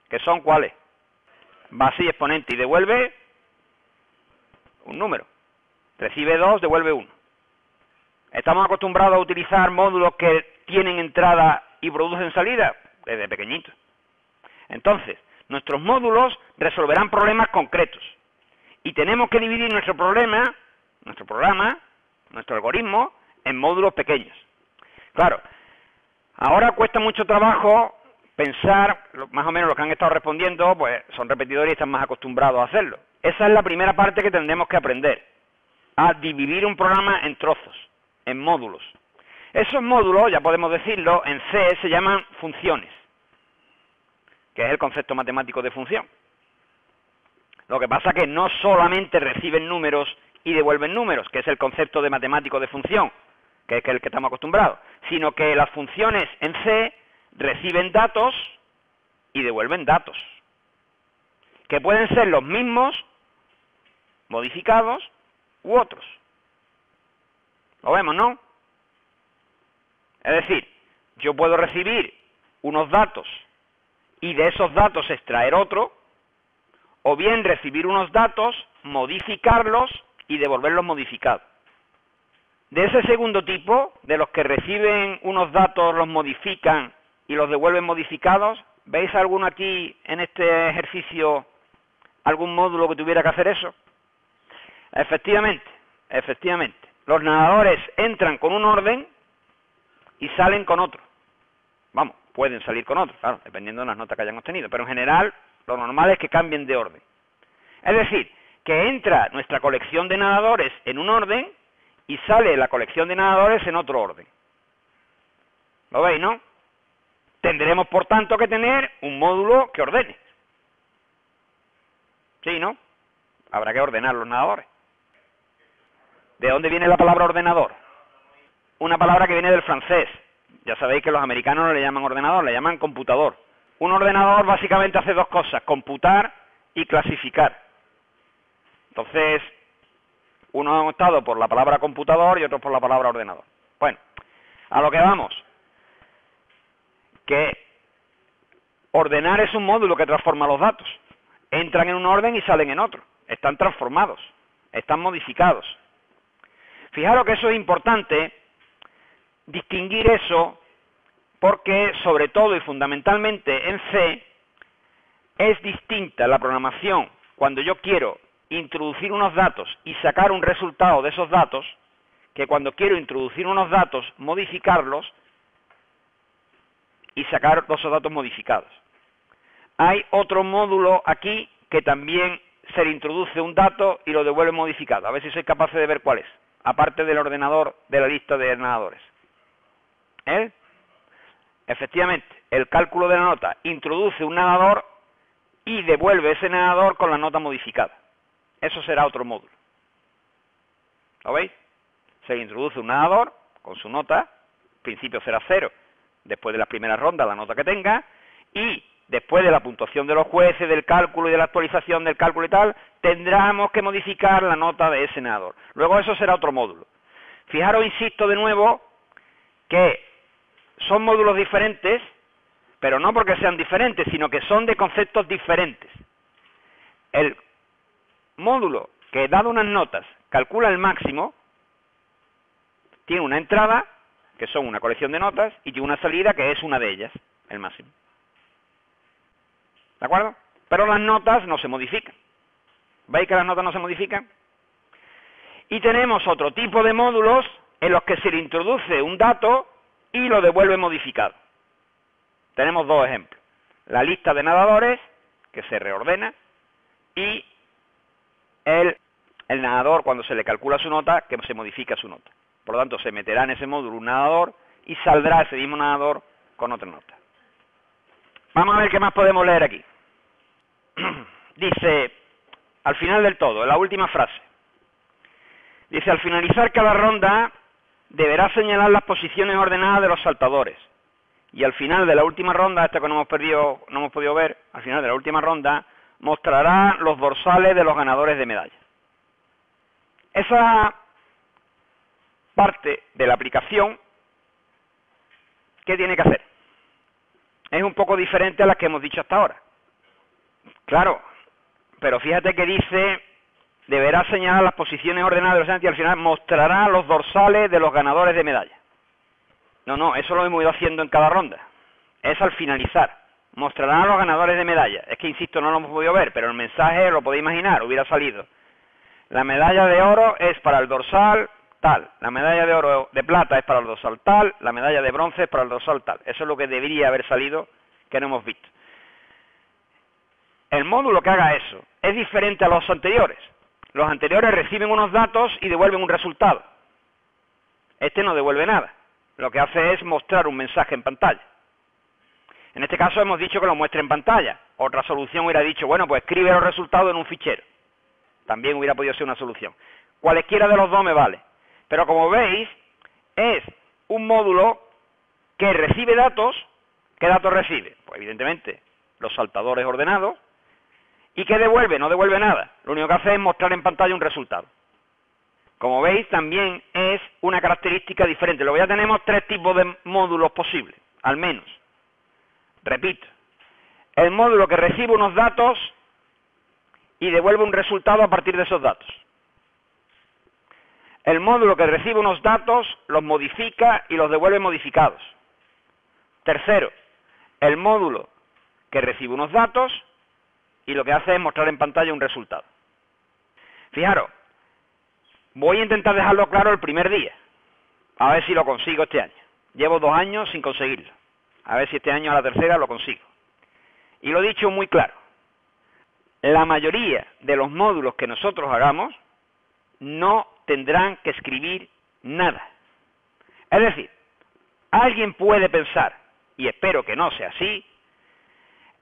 que son ¿cuáles? Base y exponente, y devuelve un número. Recibe 2, devuelve 1. ¿Estamos acostumbrados a utilizar módulos que tienen entrada y producen salida? Desde pequeñitos. Entonces, nuestros módulos resolverán problemas concretos. Y tenemos que dividir nuestro programa, nuestro algoritmo, en módulos pequeños. Claro, ahora cuesta mucho trabajo pensar, más o menos los que han estado respondiendo, pues son repetidores y están más acostumbrados a hacerlo. Esa es la primera parte que tendremos que aprender, a dividir un programa en trozos, en módulos. Esos módulos, ya podemos decirlo, en C se llaman funciones, que es el concepto matemático de función. Lo que pasa es que no solamente reciben números y devuelven números, que es el concepto de matemático de función, que es el que estamos acostumbrados, sino que las funciones en C reciben datos y devuelven datos, que pueden ser los mismos, modificados, u otros. Lo vemos, ¿no? Es decir, yo puedo recibir unos datos y de esos datos extraer otro, o bien recibir unos datos, modificarlos y devolverlos modificados. De ese segundo tipo, de los que reciben unos datos, los modifican y los devuelven modificados, ¿veis alguno aquí en este ejercicio, algún módulo que tuviera que hacer eso? Efectivamente. Los nadadores entran con un orden y salen con otro. Vamos, pueden salir con otro, claro, dependiendo de las notas que hayan obtenido, pero en general lo normal es que cambien de orden. Es decir, que entra nuestra colección de nadadores en un orden y sale la colección de nadadores en otro orden. ¿Lo veis, no? Tendremos, por tanto, que tener un módulo que ordene. ¿Sí, no? Habrá que ordenar los nadadores. ¿De dónde viene la palabra ordenador? Una palabra que viene del francés. Ya sabéis que los americanos no le llaman ordenador, le llaman computador. Un ordenador básicamente hace dos cosas, computar y clasificar. Entonces, unos han optado por la palabra computador y otros por la palabra ordenador. Bueno, a lo que vamos. Que ordenar es un módulo que transforma los datos. Entran en un orden y salen en otro. Están transformados, están modificados. Fijaros que eso es importante, distinguir eso, porque sobre todo y fundamentalmente en C, es distinta la programación cuando yo quiero introducir unos datos y sacar un resultado de esos datos, que cuando quiero introducir unos datos, modificarlos y sacar esos datos modificados. Hay otro módulo aquí que también se le introduce un dato y lo devuelve modificado. A ver si sois capaces de ver cuál es, aparte del ordenador de la lista de nadadores. Efectivamente, el cálculo de la nota introduce un nadador y devuelve ese nadador con la nota modificada. Eso será otro módulo. ¿Lo veis? Se introduce un nadador con su nota, al principio será 0, después de las primeras rondas la nota que tenga, y después de la puntuación de los jueces, del cálculo y de la actualización del cálculo y tal, tendremos que modificar la nota de ese nadador. Luego eso será otro módulo. Fijaros, insisto de nuevo, que son módulos diferentes, pero no porque sean diferentes, sino que son de conceptos diferentes. El módulo que, dado unas notas, calcula el máximo, tiene una entrada, que son una colección de notas, y tiene una salida, que es una de ellas, el máximo. ¿De acuerdo? Pero las notas no se modifican. ¿Veis que las notas no se modifican? Y tenemos otro tipo de módulos en los que se le introduce un dato y lo devuelve modificado. Tenemos dos ejemplos. la lista de nadadores, que se reordena, y el nadador, cuando se le calcula su nota, que se modifica su nota. Por lo tanto, se meterá en ese módulo un nadador y saldrá ese mismo nadador con otra nota. Vamos a ver qué más podemos leer aquí. Dice, al final del todo, en la última frase, dice, al finalizar cada ronda, deberá señalar las posiciones ordenadas de los saltadores. Y al final de la última ronda, esta que no hemos podido ver, al final de la última ronda, mostrará los dorsales de los ganadores de medalla. Esa parte de la aplicación, ¿qué tiene que hacer? Es un poco diferente a las que hemos dicho hasta ahora. Claro, pero fíjate que dice, deberá señalar las posiciones ordenadas de los ganadores y al final mostrará los dorsales de los ganadores de medalla. No, eso lo hemos ido haciendo en cada ronda. Es al finalizar. Mostrará a los ganadores de medalla. Es que, insisto, no lo hemos podido ver, pero el mensaje lo podéis imaginar, hubiera salido. La medalla de oro es para el dorsal tal. La medalla de oro de plata es para el dorsal tal. La medalla de bronce es para el dorsal tal. Eso es lo que debería haber salido, que no hemos visto. El módulo que haga eso es diferente a los anteriores. Los anteriores reciben unos datos y devuelven un resultado. Este no devuelve nada. Lo que hace es mostrar un mensaje en pantalla. En este caso hemos dicho que lo muestre en pantalla. Otra solución hubiera dicho, bueno, pues escribe los resultados en un fichero. También hubiera podido ser una solución. Cualesquiera de los dos me vale. Pero como veis, es un módulo que recibe datos. ¿Qué datos recibe? Pues evidentemente los saltadores ordenados. ¿Y qué devuelve? No devuelve nada. Lo único que hace es mostrar en pantalla un resultado. Como veis, también es una característica diferente. Luego ya tenemos 3 tipos de módulos posibles, al menos. Repito, el módulo que recibe unos datos y devuelve un resultado a partir de esos datos. El módulo que recibe unos datos, los modifica y los devuelve modificados. Tercero, el módulo que recibe unos datos y lo que hace es mostrar en pantalla un resultado. Fijaros, voy a intentar dejarlo claro el primer día, a ver si lo consigo este año. Llevo 2 años sin conseguirlo, a ver si este año a la tercera lo consigo. Y lo he dicho muy claro, la mayoría de los módulos que nosotros hagamos no tendrán que escribir nada. Es decir, alguien puede pensar, y espero que no sea así,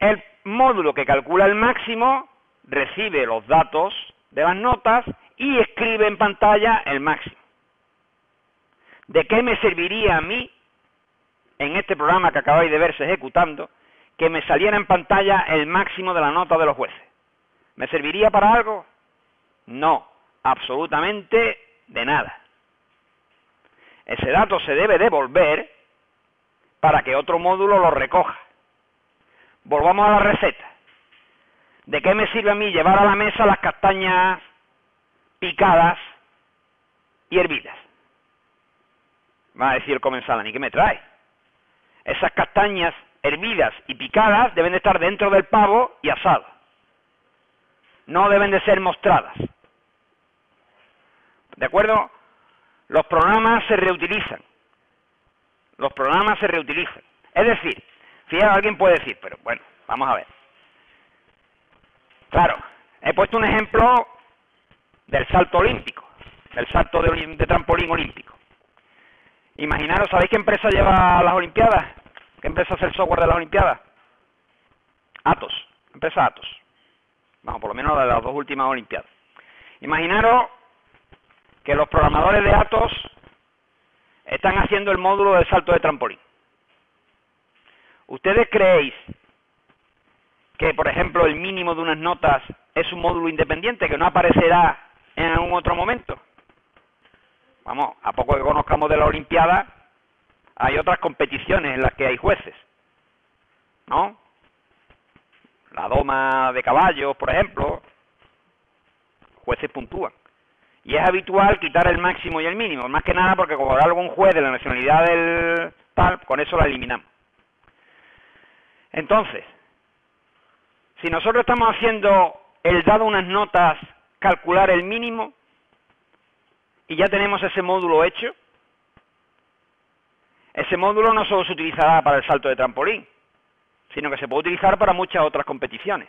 el módulo que calcula el máximo recibe los datos de las notas y escribe en pantalla el máximo. ¿De qué me serviría a mí, en este programa que acabáis de verse ejecutando, que me saliera en pantalla el máximo de la nota de los jueces? ¿Me serviría para algo? No, absolutamente de nada. Ese dato se debe devolver para que otro módulo lo recoja. Volvamos a la receta. ¿De qué me sirve a mí llevar a la mesa las castañas picadas y hervidas? Va a decir el comensal, ¿y qué me trae? Esas castañas hervidas y picadas deben de estar dentro del pavo y asadas. No deben de ser mostradas. ¿De acuerdo? Los programas se reutilizan. Los programas se reutilizan. Es decir, fíjate, alguien puede decir, pero bueno, vamos a ver. Claro, he puesto un ejemplo del salto olímpico, del salto de trampolín olímpico. Imaginaros, ¿sabéis qué empresa lleva las Olimpiadas? ¿Qué empresa hace el software de las Olimpiadas? Atos, empresa Atos. Vamos, por lo menos de las 2 últimas Olimpiadas. Imaginaros que los programadores de Atos están haciendo el módulo del salto de trampolín. ¿Ustedes creéis que, por ejemplo, el mínimo de unas notas es un módulo independiente que no aparecerá en algún otro momento? Vamos, a poco que conozcamos de la Olimpiada, hay otras competiciones en las que hay jueces, ¿no? La doma de caballos, por ejemplo, jueces puntúan. Y es habitual quitar el máximo y el mínimo, más que nada porque como habrá algún juez de la nacionalidad del tal, con eso la eliminamos. Entonces, si nosotros estamos haciendo el dado unas notas, calcular el mínimo, y ya tenemos ese módulo hecho, ese módulo no solo se utilizará para el salto de trampolín, sino que se puede utilizar para muchas otras competiciones.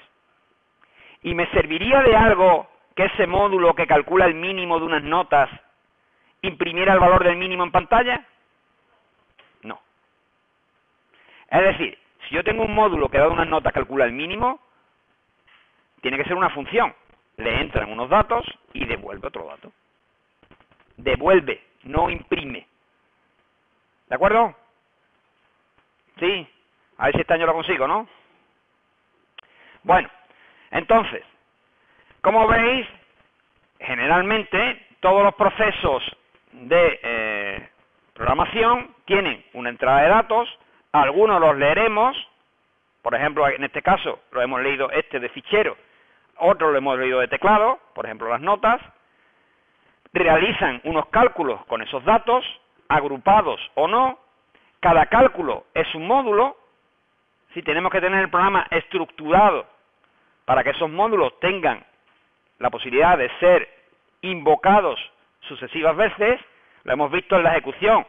¿Y me serviría de algo que ese módulo que calcula el mínimo de unas notas imprimiera el valor del mínimo en pantalla? No. Es decir, si yo tengo un módulo que dado unas notas calcula el mínimo, tiene que ser una función. Le entran unos datos y devuelve otro dato. Devuelve, no imprime. ¿De acuerdo? Sí. A ver si este año lo consigo, ¿no? Bueno, entonces, como veis, generalmente todos los procesos de programación tienen una entrada de datos, algunos los leeremos, por ejemplo, en este caso lo hemos leído de fichero, otros lo hemos leído de teclado, por ejemplo las notas, realizan unos cálculos con esos datos, agrupados o no, cada cálculo es un módulo, si tenemos que tener el programa estructurado para que esos módulos tengan la posibilidad de ser invocados sucesivas veces, lo hemos visto en la ejecución.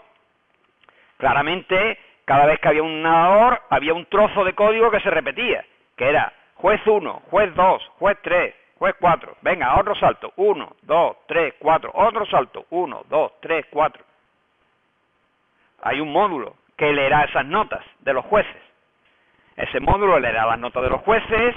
Claramente, cada vez que había un nadador, había un trozo de código que se repetía, que era juez 1, juez 2, juez 3, juez 4. Venga, otro salto, 1, 2, 3, 4, otro salto, 1, 2, 3, 4. Hay un módulo que leerá esas notas de los jueces. Ese módulo leerá las notas de los jueces,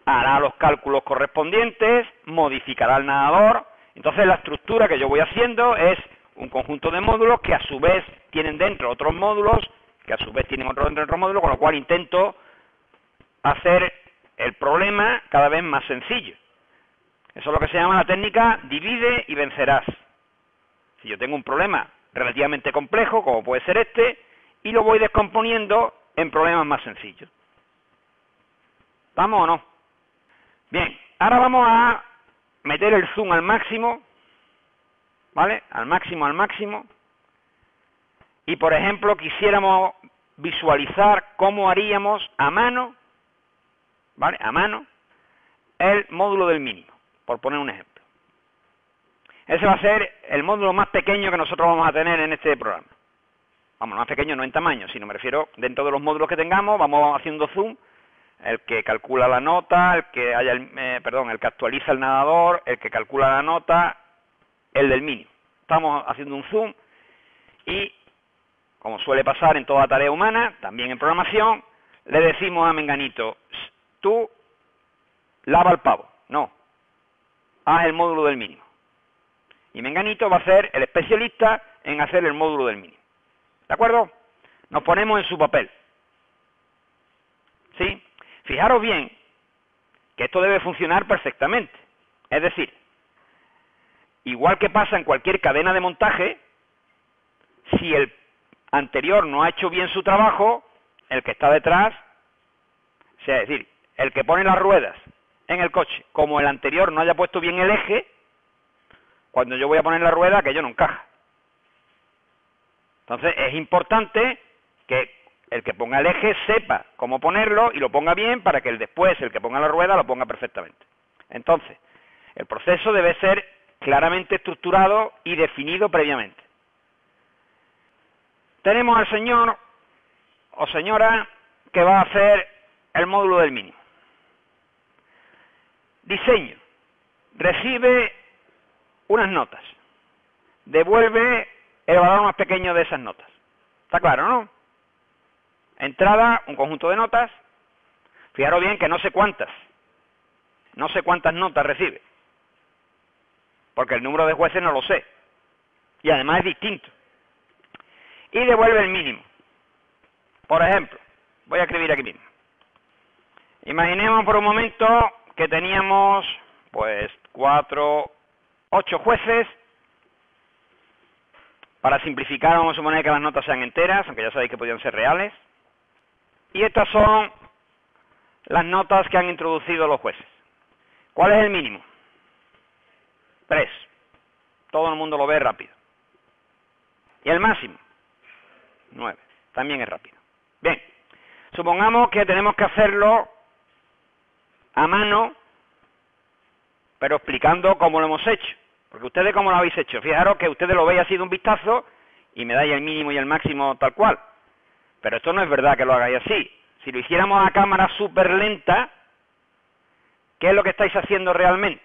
hará los cálculos correspondientes, modificará el nadador. Entonces la estructura que yo voy haciendo es un conjunto de módulos que a su vez tienen dentro otros módulos, que a su vez tienen otros módulos, con lo cual intento hacer el problema cada vez más sencillo. Eso es lo que se llama la técnica divide y vencerás. Si yo tengo un problema relativamente complejo, como puede ser este, y lo voy descomponiendo en problemas más sencillos. ¿Vamos o no? Bien, ahora vamos a meter el zoom al máximo, ¿vale? Al máximo. Y, por ejemplo, quisiéramos visualizar cómo haríamos a mano, ¿vale? A mano, el módulo del mínimo, por poner un ejemplo. Ese va a ser el módulo más pequeño que nosotros vamos a tener en este programa. Vamos, más pequeño no en tamaño, sino me refiero dentro de los módulos que tengamos, vamos haciendo zoom, el que calcula la nota, el que el que actualiza el nadador, el que calcula la nota, el del mínimo. Estamos haciendo un zoom y, como suele pasar en toda tarea humana, también en programación, le decimos a Menganito, tú lava el pavo, no, haz el módulo del mínimo. Y Menganito va a ser el especialista en hacer el módulo del mínimo. ¿De acuerdo? Nos ponemos en su papel. ¿Sí? Fijaros bien que esto debe funcionar perfectamente. Es decir, igual que pasa en cualquier cadena de montaje, si el anterior no ha hecho bien su trabajo, el que está detrás, es decir, el que pone las ruedas en el coche, como el anterior no haya puesto bien el eje, cuando yo voy a poner la rueda, aquello no encaja. Entonces es importante que el que ponga el eje sepa cómo ponerlo y lo ponga bien para que después el que ponga la rueda lo ponga perfectamente. Entonces, el proceso debe ser claramente estructurado y definido previamente. Tenemos al señor o señora que va a hacer el módulo del mínimo. Diseño. Recibe unas notas. Devuelve el valor más pequeño de esas notas. ¿Está claro, no? Entrada, un conjunto de notas. Fijaros bien que no sé cuántas. No sé cuántas notas recibe. Porque el número de jueces no lo sé. Y además es distinto. Y devuelve el mínimo. Por ejemplo, voy a escribir aquí mismo. Imaginemos por un momento que teníamos, pues, 8 jueces. Para simplificar, vamos a suponer que las notas sean enteras, aunque ya sabéis que podían ser reales. Y estas son las notas que han introducido los jueces. ¿Cuál es el mínimo? 3. Todo el mundo lo ve rápido. ¿Y el máximo? 9. También es rápido. Bien, supongamos que tenemos que hacerlo a mano, pero explicando cómo lo hemos hecho. Porque ustedes cómo lo habéis hecho. Fijaros que ustedes lo veis así de un vistazo y me dais el mínimo y el máximo tal cual. Pero esto no es verdad que lo hagáis así, Si lo hiciéramos a cámara súper lenta, ¿qué es lo que estáis haciendo realmente?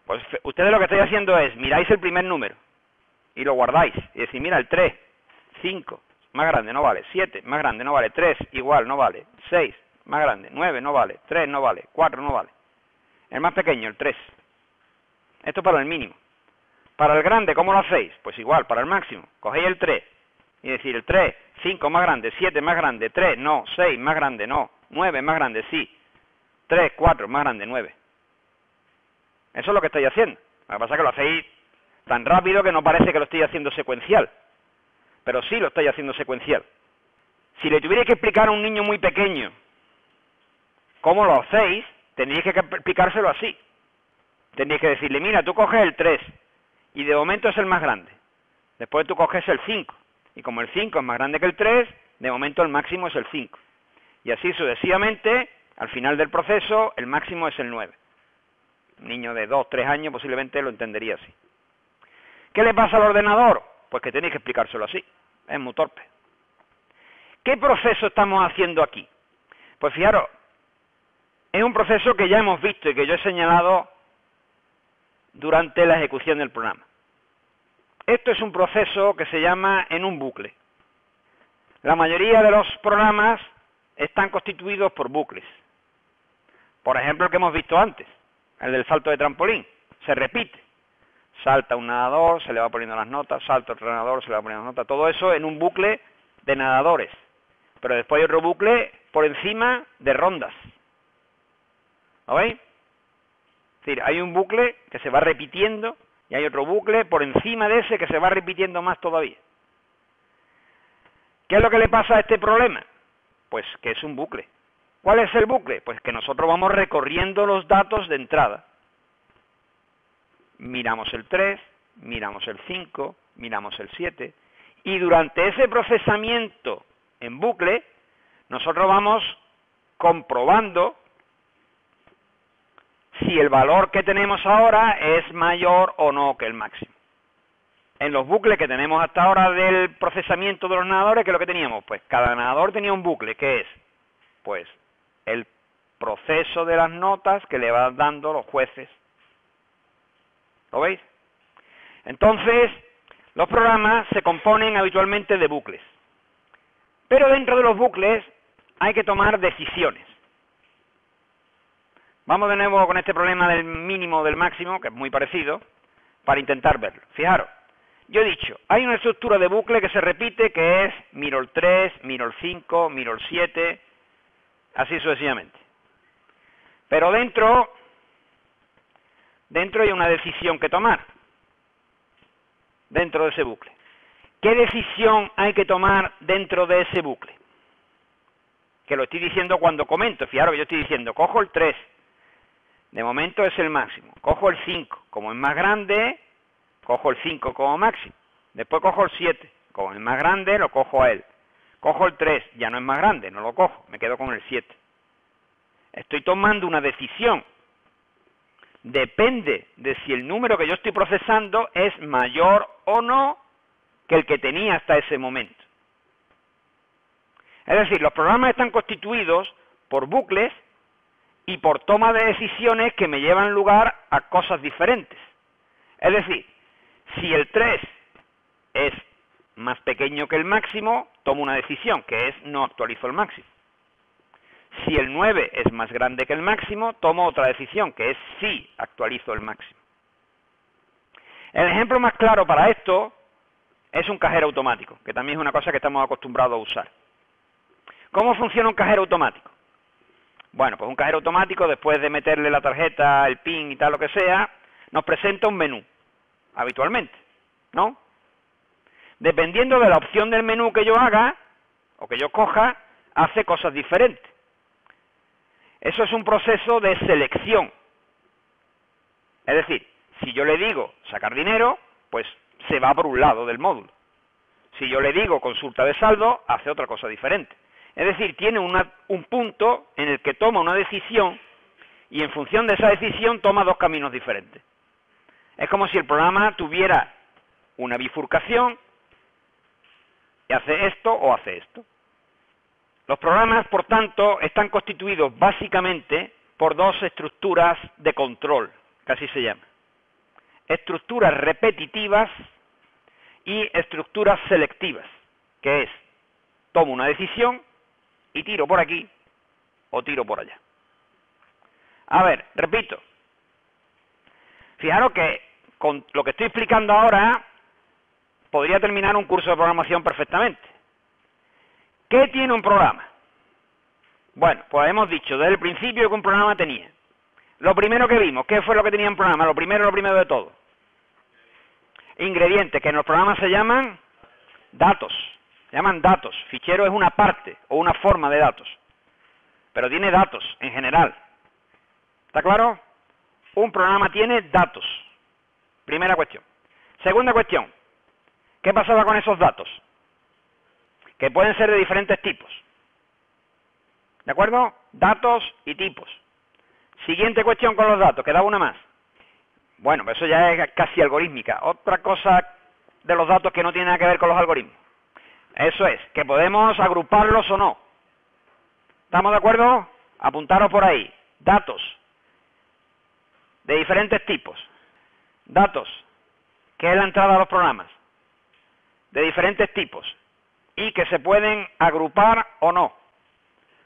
Pues ustedes lo que estáis haciendo es, miráis el primer número y lo guardáis y decís, mira, el 3, 5, más grande, no vale, 7, más grande, no vale, 3, igual, no vale, 6, más grande, 9, no vale, 3, no vale, 4, no vale. El más pequeño, el 3. Esto para el mínimo. Para el grande, ¿cómo lo hacéis? Pues igual, para el máximo. Cogéis el 3 y decir el 3, 5 más grande, 7 más grande, 3, no, 6 más grande, no, 9 más grande, sí, 3, 4 más grande, 9. Eso es lo que estáis haciendo. Lo que pasa es que lo hacéis tan rápido que no parece que lo estáis haciendo secuencial. Pero sí lo estáis haciendo secuencial. Si le tuvierais que explicar a un niño muy pequeño cómo lo hacéis, tendríais que explicárselo así. Tendríais que decirle, mira, tú coges el 3 y de momento es el más grande. Después tú coges el 5 y como el 5 es más grande que el 3, de momento el máximo es el 5. Y así sucesivamente, al final del proceso, el máximo es el 9. Un niño de 2, 3 años posiblemente lo entendería así. ¿Qué le pasa al ordenador? Pues que tenéis que explicárselo así. Es muy torpe. ¿Qué proceso estamos haciendo aquí? Pues fijaros, es un proceso que ya hemos visto y que yo he señalado durante la ejecución del programa. Esto es un proceso que se llama en un bucle. La mayoría de los programas están constituidos por bucles. Por ejemplo, el que hemos visto antes, el del salto de trampolín, se repite. Salta un nadador, se le va poniendo las notas, salta otro nadador, se le va poniendo las notas, todo eso en un bucle de nadadores. Pero después hay otro bucle por encima de rondas. ¿Lo veis? Es decir, hay un bucle que se va repitiendo y hay otro bucle por encima de ese que se va repitiendo más todavía. ¿Qué es lo que le pasa a este problema? Pues que es un bucle. ¿Cuál es el bucle? Pues que nosotros vamos recorriendo los datos de entrada. Miramos el 3, miramos el 5, miramos el 7, y durante ese procesamiento en bucle, nosotros vamos comprobando si el valor que tenemos ahora es mayor o no que el máximo. En los bucles que tenemos hasta ahora del procesamiento de los nadadores, ¿qué es lo que teníamos? Pues cada nadador tenía un bucle, ¿qué es? Pues el proceso de las notas que le van dando los jueces. ¿Lo veis? Entonces, los programas se componen habitualmente de bucles. Pero dentro de los bucles hay que tomar decisiones. Vamos de nuevo con este problema del mínimo del máximo, que es muy parecido, para intentar verlo. Fijaros, yo he dicho, hay una estructura de bucle que se repite, que es miro el 3, miro el 5, miro el 7, así sucesivamente. Pero dentro hay una decisión que tomar, dentro de ese bucle. ¿Qué decisión hay que tomar dentro de ese bucle? Que lo estoy diciendo cuando comento. Fijaros que yo estoy diciendo, cojo el 3, de momento es el máximo. Cojo el 5, como es más grande, cojo el 5 como máximo. Después cojo el 7, como es más grande, lo cojo a él. Cojo el 3, ya no es más grande, no lo cojo, me quedo con el 7. Estoy tomando una decisión. Depende de si el número que yo estoy procesando es mayor o no que el que tenía hasta ese momento. Es decir, los programas están constituidos por bucles y por toma de decisiones que me llevan lugar a cosas diferentes. Es decir, si el 3 es más pequeño que el máximo, tomo una decisión, que es no actualizo el máximo. Si el 9 es más grande que el máximo, tomo otra decisión, que es sí actualizo el máximo. El ejemplo más claro para esto es un cajero automático, que también es una cosa que estamos acostumbrados a usar. ¿Cómo funciona un cajero automático? Bueno, pues un cajero automático, después de meterle la tarjeta, el PIN y tal, lo que sea, nos presenta un menú, habitualmente, ¿no? Dependiendo de la opción del menú que yo haga, o que yo coja, hace cosas diferentes. Eso es un proceso de selección. Es decir, si yo le digo sacar dinero, pues se va por un lado del módulo. Si yo le digo consulta de saldo, hace otra cosa diferente. Es decir, tiene un punto en el que toma una decisión y en función de esa decisión toma dos caminos diferentes. Es como si el programa tuviera una bifurcación y hace esto o hace esto. Los programas, por tanto, están constituidos básicamente por dos estructuras de control, que así se llama. Estructuras repetitivas y estructuras selectivas, que es, tomo una decisión y tiro por aquí o tiro por allá. A ver, repito. Fijaros que con lo que estoy explicando ahora podría terminar un curso de programación perfectamente. ¿Qué tiene un programa? Bueno, pues hemos dicho desde el principio que un programa tenía. Lo primero que vimos, ¿qué fue lo que tenía un programa? Lo primero de todo. Ingredientes, que en los programas se llaman datos. Se llaman datos. Fichero es una parte o una forma de datos. Pero tiene datos en general. ¿Está claro? Un programa tiene datos. Primera cuestión. Segunda cuestión. ¿Qué pasaba con esos datos? Que pueden ser de diferentes tipos. ¿De acuerdo? Datos y tipos. Siguiente cuestión con los datos, queda una más. Bueno, eso ya es casi algorítmica. Otra cosa de los datos que no tiene nada que ver con los algoritmos. Eso es, que podemos agruparlos o no. ¿Estamos de acuerdo? Apuntaros por ahí. Datos de diferentes tipos. Datos, que es la entrada a los programas, de diferentes tipos, y que se pueden agrupar o no.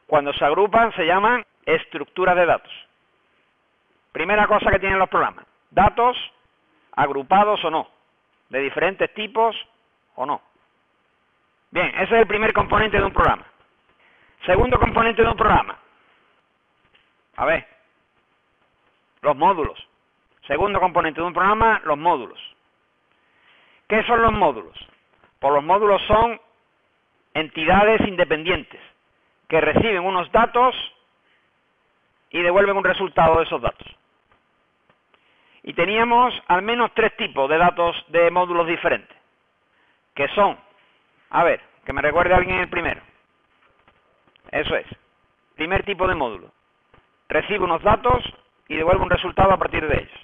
Cuando se agrupan se llaman estructuras de datos. Primera cosa que tienen los programas. Datos agrupados o no, de diferentes tipos o no. Bien, ese es el primer componente de un programa. Segundo componente de un programa. A ver, los módulos. Segundo componente de un programa, los módulos. ¿Qué son los módulos? Pues los módulos son entidades independientes que reciben unos datos y devuelven un resultado de esos datos. Y teníamos al menos tres tipos de datos de módulos diferentes, que son, a ver, que me recuerde alguien el primero. Eso es, primer tipo de módulo. Recibe unos datos y devuelve un resultado a partir de ellos.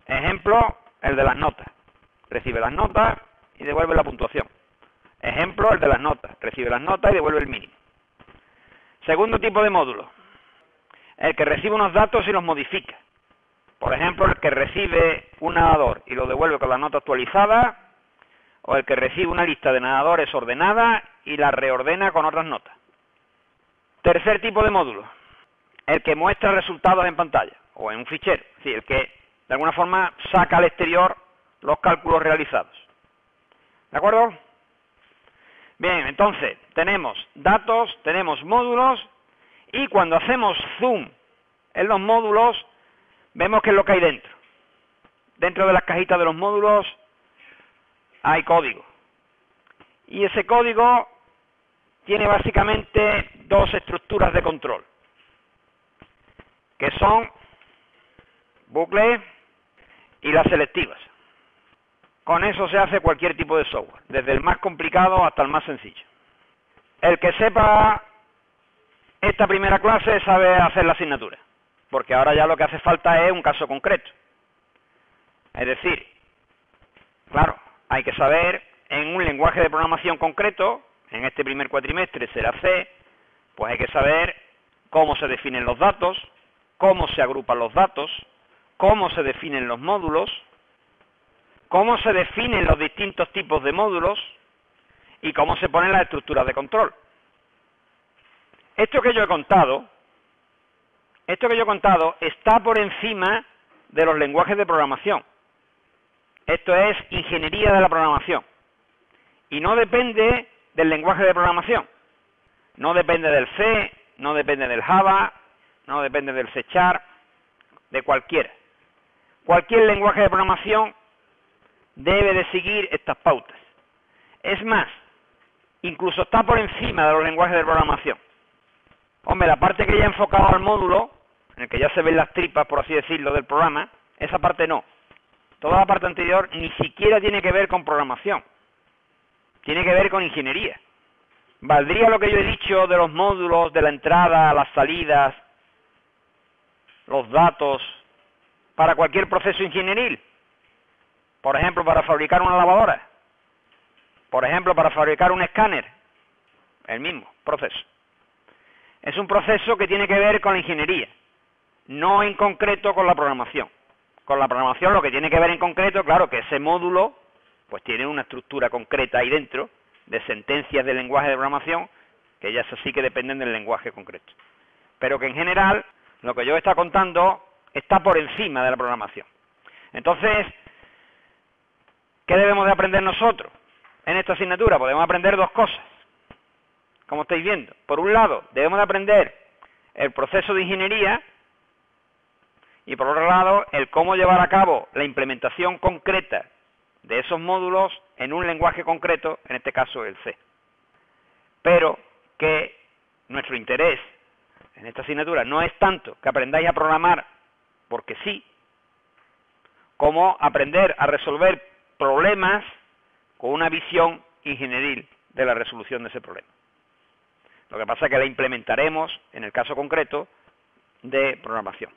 Ejemplo, el de las notas. Recibe las notas y devuelve la puntuación. Ejemplo, el de las notas. Recibe las notas y devuelve el mínimo. Segundo tipo de módulo. El que recibe unos datos y los modifica. Por ejemplo, el que recibe un nadador y lo devuelve con la nota actualizada, o el que recibe una lista de nadadores ordenada y la reordena con otras notas. Tercer tipo de módulo. El que muestra resultados en pantalla o en un fichero. Es decir, el que de alguna forma saca al exterior los cálculos realizados. ¿De acuerdo? Bien, entonces tenemos datos, tenemos módulos, y cuando hacemos zoom en los módulos, vemos qué es lo que hay dentro. Dentro de las cajitas de los módulos hay código. Y ese código tiene básicamente dos estructuras de control, que son bucles y las selectivas. Con eso se hace cualquier tipo de software, desde el más complicado hasta el más sencillo. El que sepa esta primera clase sabe hacer la asignatura, porque ahora ya lo que hace falta es un caso concreto. Es decir, claro, hay que saber en un lenguaje de programación concreto, en este primer cuatrimestre será C, pues hay que saber cómo se definen los datos, cómo se agrupan los datos, cómo se definen los módulos, cómo se definen los distintos tipos de módulos y cómo se ponen las estructuras de control. Esto que yo he contado está por encima de los lenguajes de programación. Esto es ingeniería de la programación. Y no depende del lenguaje de programación. No depende del C, no depende del Java, no depende del C#, de cualquiera. Cualquier lenguaje de programación debe de seguir estas pautas. Es más, incluso está por encima de los lenguajes de programación. Hombre, la parte que ya ha enfocado al módulo, en el que ya se ven las tripas, por así decirlo, del programa, esa parte no. Toda la parte anterior ni siquiera tiene que ver con programación. Tiene que ver con ingeniería. ¿Valdría lo que yo he dicho de los módulos, de la entrada, las salidas, los datos, para cualquier proceso ingenieril? Por ejemplo, para fabricar una lavadora. Por ejemplo, para fabricar un escáner. el mismo proceso. Es un proceso que tiene que ver con la ingeniería, no en concreto con la programación. Con la programación lo que tiene que ver en concreto, claro, que ese módulo pues tiene una estructura concreta ahí dentro, de sentencias del lenguaje de programación, que ya sí que dependen del lenguaje concreto. Pero que en general, lo que yo está contando está por encima de la programación. Entonces, ¿qué debemos de aprender nosotros en esta asignatura? Podemos aprender dos cosas, como estáis viendo. Por un lado, debemos de aprender el proceso de ingeniería y por otro lado, el cómo llevar a cabo la implementación concreta de esos módulos en un lenguaje concreto, en este caso el C. Pero que nuestro interés en esta asignatura no es tanto que aprendáis a programar porque sí, como aprender a resolver problemas con una visión ingenieril de la resolución de ese problema. Lo que pasa es que la implementaremos en el caso concreto de programación.